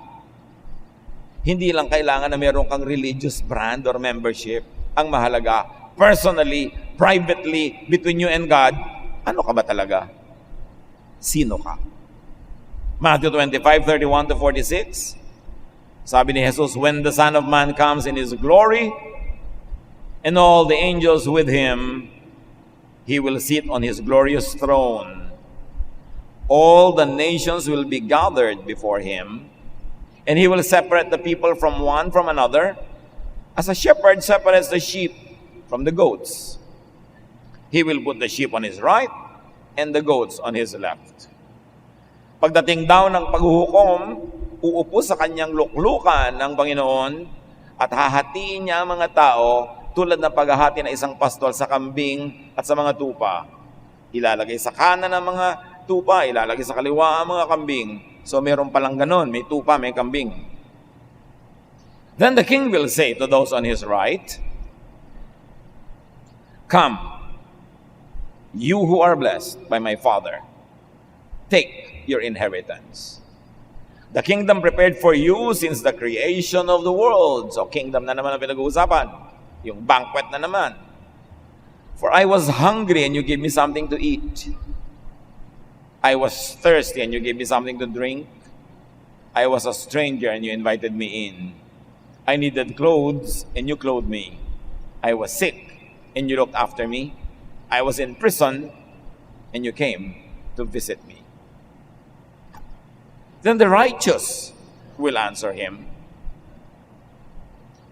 Speaker 2: Hindi lang kailangan na meron kang religious brand or membership. Ang mahalaga, personally, privately, between you and God, ano ka ba talaga? Sino ka? Matthew 25:31-46, sabi ni Jesus, when the Son of Man comes in His glory, and all the angels with Him, He will sit on His glorious throne. All the nations will be gathered before Him, and He will separate the people from one from another, as a shepherd separates the sheep from the goats. He will put the sheep on His right, and the goats on His left. Pagdating daw ng paghuhukom, uupo sa kanyang luklukan ng Panginoon at hahatiin niya ang mga tao tulad ng paghahati ng isang pastol sa kambing at sa mga tupa. Ilalagay sa kanan ng mga tupa, ilalagay sa kaliwa ang mga kambing. So meron palang ganon, may tupa, may kambing. Then the king will say to those on his right, come, you who are blessed by my Father, take your inheritance. The kingdom prepared for you since the creation of the world. So kingdom na naman ang pinag-uusapan. Yung banquet na naman. For I was hungry and you gave me something to eat. I was thirsty and you gave me something to drink. I was a stranger and you invited me in. I needed clothes and you clothed me. I was sick and you looked after me. I was in prison and you came to visit me. Then the righteous will answer him,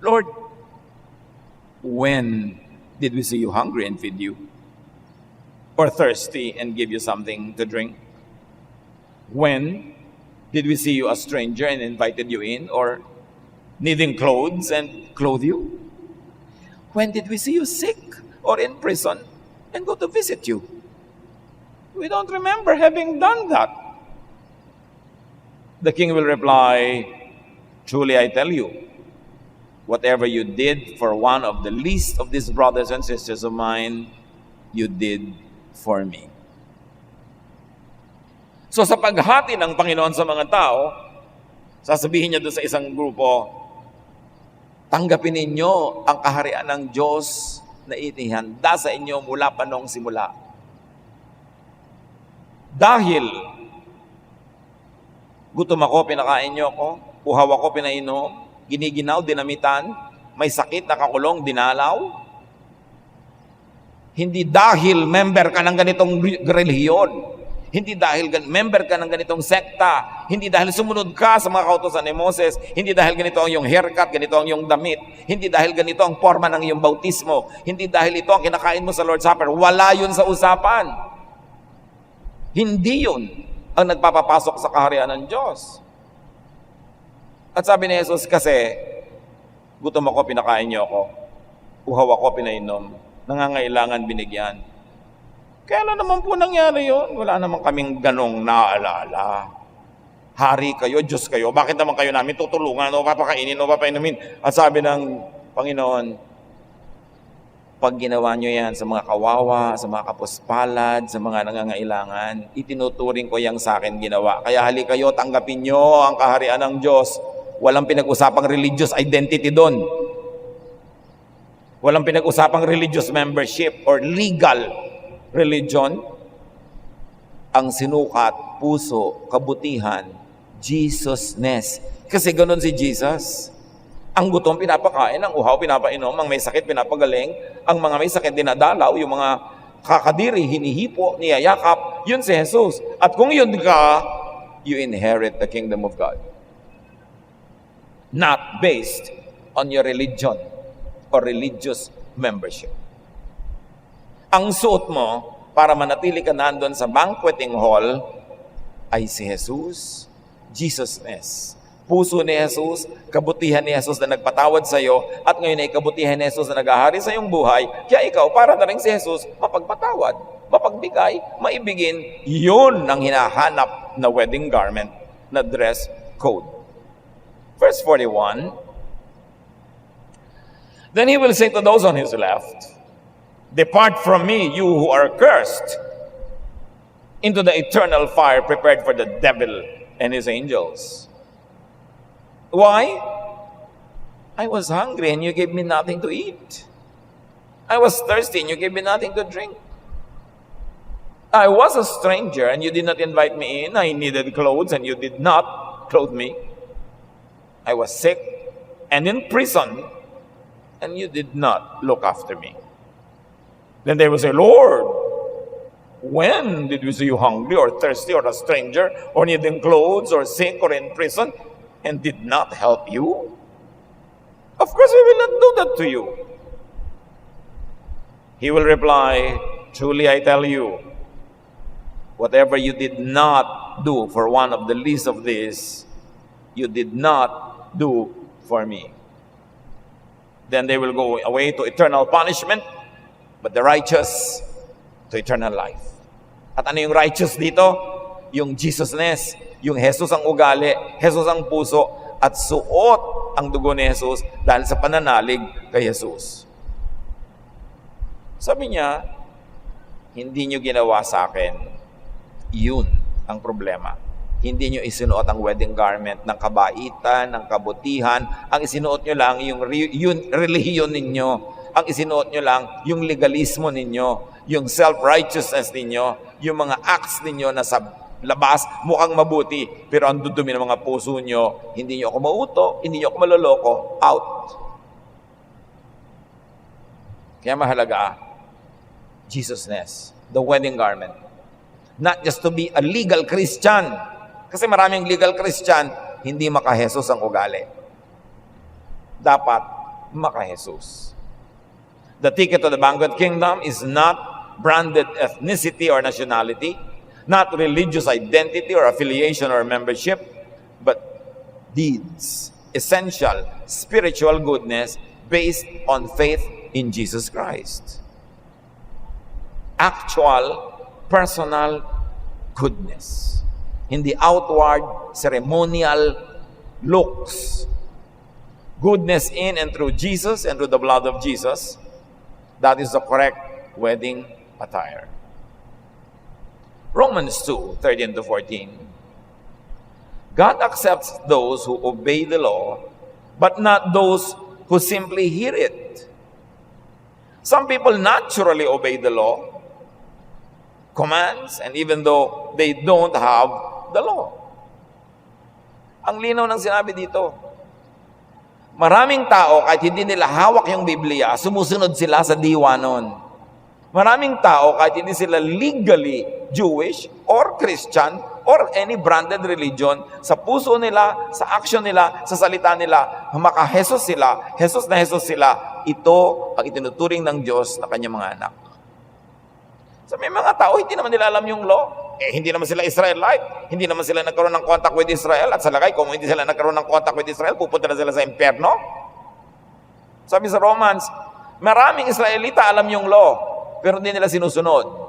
Speaker 2: Lord, when did we see you hungry and feed you? Or thirsty and give you something to drink? When did we see you a stranger and invited you in? Or needing clothes and clothe you? When did we see you sick or in prison and go to visit you? We don't remember having done that. The king will reply, truly I tell you, whatever you did for one of the least of these brothers and sisters of mine, you did for me. So sa paghati ng Panginoon sa mga tao, sasabihin niya doon sa isang grupo, tanggapin ninyo ang kaharian ng Diyos na inihanda sa inyo mula pa noong simula. Dahil gutom ako, pinakain niyo ako, uhaw ako, pinainom, giniginaw, dinamitan, may sakit, nakakulong, dinalaw. Hindi dahil member ka ng ganitong relihiyon, hindi dahil member ka ng ganitong sekta, hindi dahil sumunod ka sa mga kautusan ni Moses, hindi dahil ganito ang iyong haircut, ganito ang iyong damit, hindi dahil ganito ang forma ng iyong bautismo, hindi dahil ito ang kinakain mo sa Lord's Supper. Wala yun sa usapan. Hindi yun ang nagpapapasok sa kaharian ng Diyos. At sabi ni Jesus kasi, gutom ako, pinakain niyo ako. Uhaw ako, pinainom. Nangangailangan, binigyan. Kailan naman po nangyari yun? Wala naman kaming ganong naaalala. Hari kayo, Diyos kayo, bakit naman kayo namin tutulungan o papakainin o papainumin? At sabi ng Panginoon, pag ginawa nyo yan sa mga kawawa, sa mga kapuspalad, sa mga nangangailangan, itinuturing ko yang sa akin ginawa. Kaya hali kayo, tanggapin nyo ang kaharian ng Diyos. Walang pinag-usapang religious identity doon. Walang pinag-usapang religious membership or legal religion. Ang sinukat, puso, kabutihan, Jesusness. Kasi ganun si Jesus. Ang gutom pinapakain, ang uhaw pinapainom, ang may sakit pinapagaling, ang mga may sakit dinadalaw, yung mga kakadiri, hinihipo, niyayakap, yun si Jesus. At kung yun ka, you inherit the kingdom of God. Not based on your religion or religious membership. Ang suot mo para manatili ka nandun sa banqueting hall ay si Jesus, Jesusness. Puso ni Jesus, kabutihan ni Jesus na nagpatawad sa iyo, at ngayon ay kabutihan ni Jesus na naghahari sa iyong buhay, kaya ikaw, para na rin si Jesus, mapagpatawad, mapagbigay, maibigin, yun ang hinahanap na wedding garment, na dress code. Verse 41, then he will say to those on his left, depart from me, you who are cursed, into the eternal fire prepared for the devil and his angels. Why? I was hungry and you gave me nothing to eat. I was thirsty and you gave me nothing to drink. I was a stranger and you did not invite me in. I needed clothes and you did not clothe me. I was sick and in prison and you did not look after me. Then they will say, Lord, when did we see you hungry or thirsty or a stranger or needing clothes or sick or in prison and did not help you? Of course we will not do that to you. He will reply, truly I tell you, whatever you did not do for one of the least of these, you did not do for me. Then they will go away to eternal punishment, but the righteous to eternal life. At ano yung righteous dito? Yung Jesusness, yung Jesus ang ugali, Jesus ang puso, at suot ang dugo ni Jesus dahil sa pananalig kay Jesus. Sabi niya, hindi niyo ginawa sa akin. Yun ang problema. Hindi niyo isinuot ang wedding garment ng kabaitan, ng kabutihan. Ang isinuot niyo lang yung relihiyon ninyo. Ang isinuot niyo lang yung legalismo ninyo, yung self-righteousness ninyo, yung mga acts ninyo na sa labas mukhang mabuti, pero ang dudumi ng mga puso nyo, hindi nyo ako mauto, hindi nyo ako maloloko, out. Kaya mahalaga, Jesusness, the wedding garment. Not just to be a legal Christian. Kasi maraming legal Christian, hindi maka-Jesus ang ugali. Dapat maka-Jesus. The ticket to the banquet kingdom is not branded ethnicity or nationality, not religious identity or affiliation or membership, but deeds, essential spiritual goodness based on faith in Jesus Christ. Actual, personal goodness. Hindi outward, ceremonial looks. Goodness in and through Jesus and through the blood of Jesus. That is the correct wedding attire. Romans 2:13-14. God accepts those who obey the law, but not those who simply hear it. Some people naturally obey the law, commands, and even though they don't have the law. Ang linaw ng sinabi dito, maraming tao, kahit hindi nila hawak yung Biblia, sumusunod sila sa diwa nun. Maraming tao, kahit hindi sila legally Jewish or Christian or any branded religion, sa puso nila, sa action nila, sa salita nila, maka-Jesus sila, Jesus na Jesus sila, ito ang itinuturing ng Diyos na kanyang mga anak. So may mga tao, hindi naman nila alam yung law. Hindi naman sila Israelite. Hindi naman sila nagkaroon ng contact with Israel. At sa lagay, kung hindi sila nagkaroon ng contact with Israel, pupunta na sila sa impyerno. Sabi sa Romans, Maraming Israelita alam yung law, pero hindi nila sinusunod.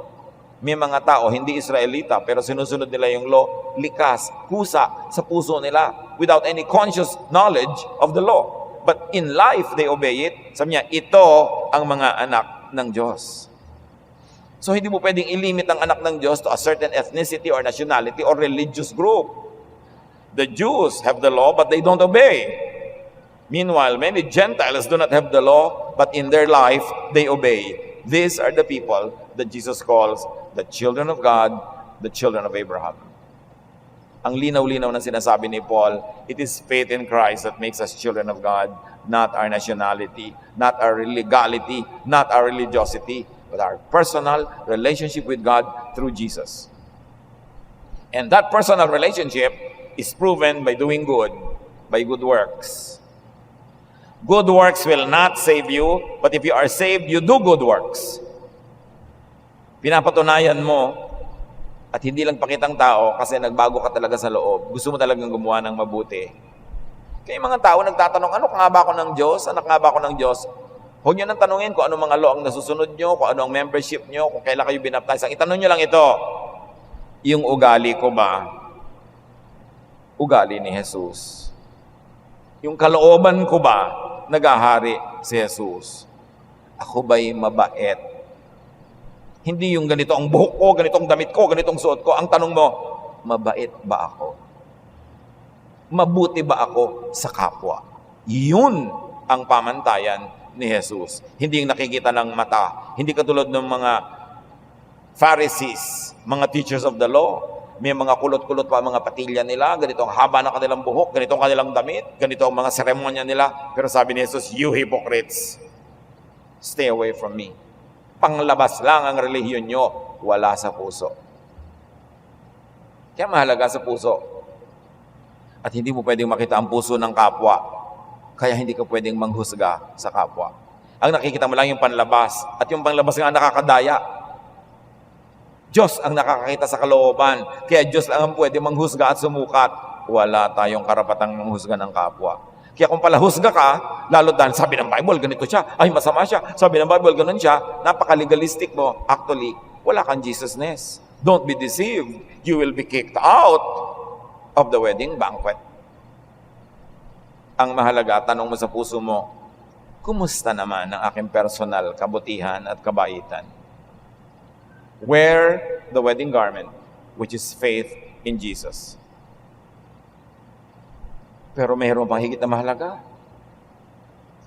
Speaker 2: May mga tao, hindi Israelita, pero sinusunod nila yung law, likas, kusa sa puso nila, without any conscious knowledge of the law. But in life, they obey it. Sabi niya, ito ang mga anak ng Diyos. So hindi mo pwedeng ilimit ang anak ng Diyos to a certain ethnicity or nationality or religious group. The Jews have the law, but they don't obey. Meanwhile, many Gentiles do not have the law, but in their life, they obey. These are the people that Jesus calls the children of God, the children of Abraham. Ang linaw-linaw ng sinasabi ni Paul, it is faith in Christ that makes us children of God, not our nationality, not our legality, not our religiosity, but our personal relationship with God through Jesus. And that personal relationship is proven by doing good, by good works. Good works will not save you, but if you are saved, you do good works. Pinapatunayan mo, at hindi lang pakitang tao kasi nagbago ka talaga sa loob. Gusto mo talagang gumawa ng mabuti. Kaya mga tao nagtatanong, ano nga ba ako ng Diyos? Anak nga ba ako ng Diyos? Huwag nyo nang tanungin kung ano mga law ang nasusunod nyo, kung ano ang membership nyo, kung kailan kayo binaptize. Ang itanong nyo lang ito, yung ugali ko ba? Ugali ni Jesus. Yung kalooban ko ba? Nagahari si Jesus. Ako ba'y mabait? Hindi yung ganito ang buhok ko, ganitong damit ko, ganitong suot ko. Ang tanong mo, mabait ba ako? Mabuti ba ako sa kapwa? Yun ang pamantayan ni Jesus. Hindi yung nakikita ng mata. Hindi katulad ng mga Pharisees, mga teachers of the law. May mga kulot-kulot pa mga patilya nila, ganito ang haba ng kanilang buhok, ganito ang kanilang damit, ganito ang mga seremonya nila. Pero sabi ni Jesus, you hypocrites, stay away from me. Panglabas lang ang relihiyon nyo, wala sa puso. Kaya mahalaga sa puso. At hindi mo pwedeng makita ang puso ng kapwa. Kaya hindi ka pwedeng manghusga sa kapwa. Ang nakikita mo lang yung panlabas. At yung panlabas nga nakakadaya. Diyos ang nakakakita sa kalooban. Kaya Diyos lang ang pwede manghusga at sumukat. Wala tayong karapatang manghusga ng kapwa. Kaya kung pala husga ka, lalo dahil sabi ng Bible, ganito siya, ay masama siya, sabi ng Bible, ganun siya, napaka-legalistic mo. Actually, wala kang Jesusness. Don't be deceived. You will be kicked out of the wedding banquet. Ang mahalaga, tanong mo sa puso mo, kumusta naman ang aking personal kabutihan at kabaitan? Wear the wedding garment, which is faith in Jesus. Pero mayroon pang higit na mahalaga.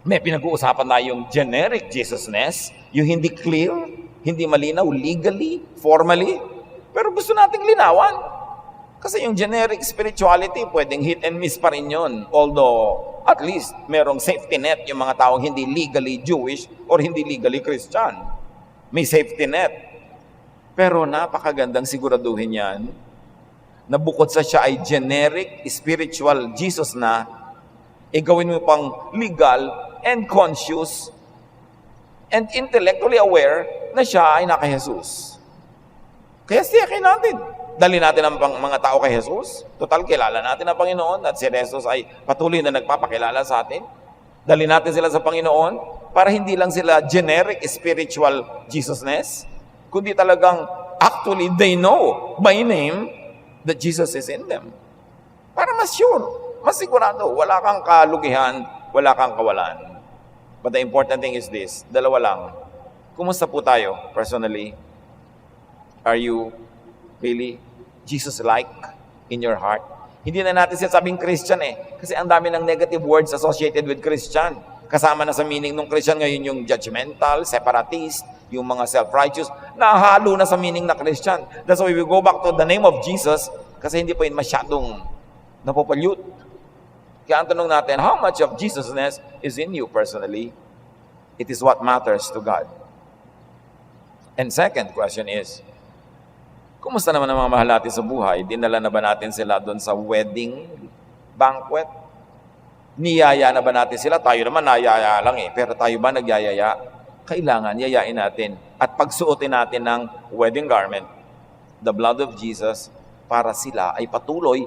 Speaker 2: May pinag-uusapan na yung generic Jesusness, yung hindi clear, hindi malinaw, legally, formally. Pero gusto nating linawan. Kasi yung generic spirituality, pwedeng hit and miss pa rin yun. Although, at least, merong safety net yung mga taong hindi legally Jewish or hindi legally Christian. May safety net. Pero napakagandang siguraduhin yan na bukod sa siya ay generic, spiritual Jesus na, gawin mo pang legal and conscious and intellectually aware na siya ay naka-Jesus. Kaya siyakin natin. Dali natin ang mga tao kay Jesus. Total, kilala natin ang Panginoon at si Jesus ay patuloy na nagpapakilala sa atin. Dali natin sila sa Panginoon para hindi lang sila generic spiritual Jesusness, kundi talagang actually they know by name that Jesus is in them. Para mas sure, mas sigurado, wala kang kalugihan, wala kang kawalan. But the important thing is this, dalawa lang. Kumusta po tayo personally? Are you really Jesus-like in your heart? Hindi na natin sinasabing Christian kasi ang dami ng negative words associated with Christian. Kasama na sa meaning ng Christian ngayon yung judgmental, separatist, yung mga self-righteous, nahalo na sa meaning na Christian. That's why we go back to the name of Jesus kasi hindi pa yun masyadong napopollute. Kaya ang tanong natin, how much of Jesusness is in you personally? It is what matters to God. And second question is, kumusta naman ang mga mahal natin sa buhay? Dinala na ba natin sila doon sa wedding banquet? Niyaya na ba natin sila? Tayo naman nayaya lang pero tayo ba nagyayaya? Kailangan yayain natin at pagsuotin natin ng wedding garment, the blood of Jesus, para sila ay patuloy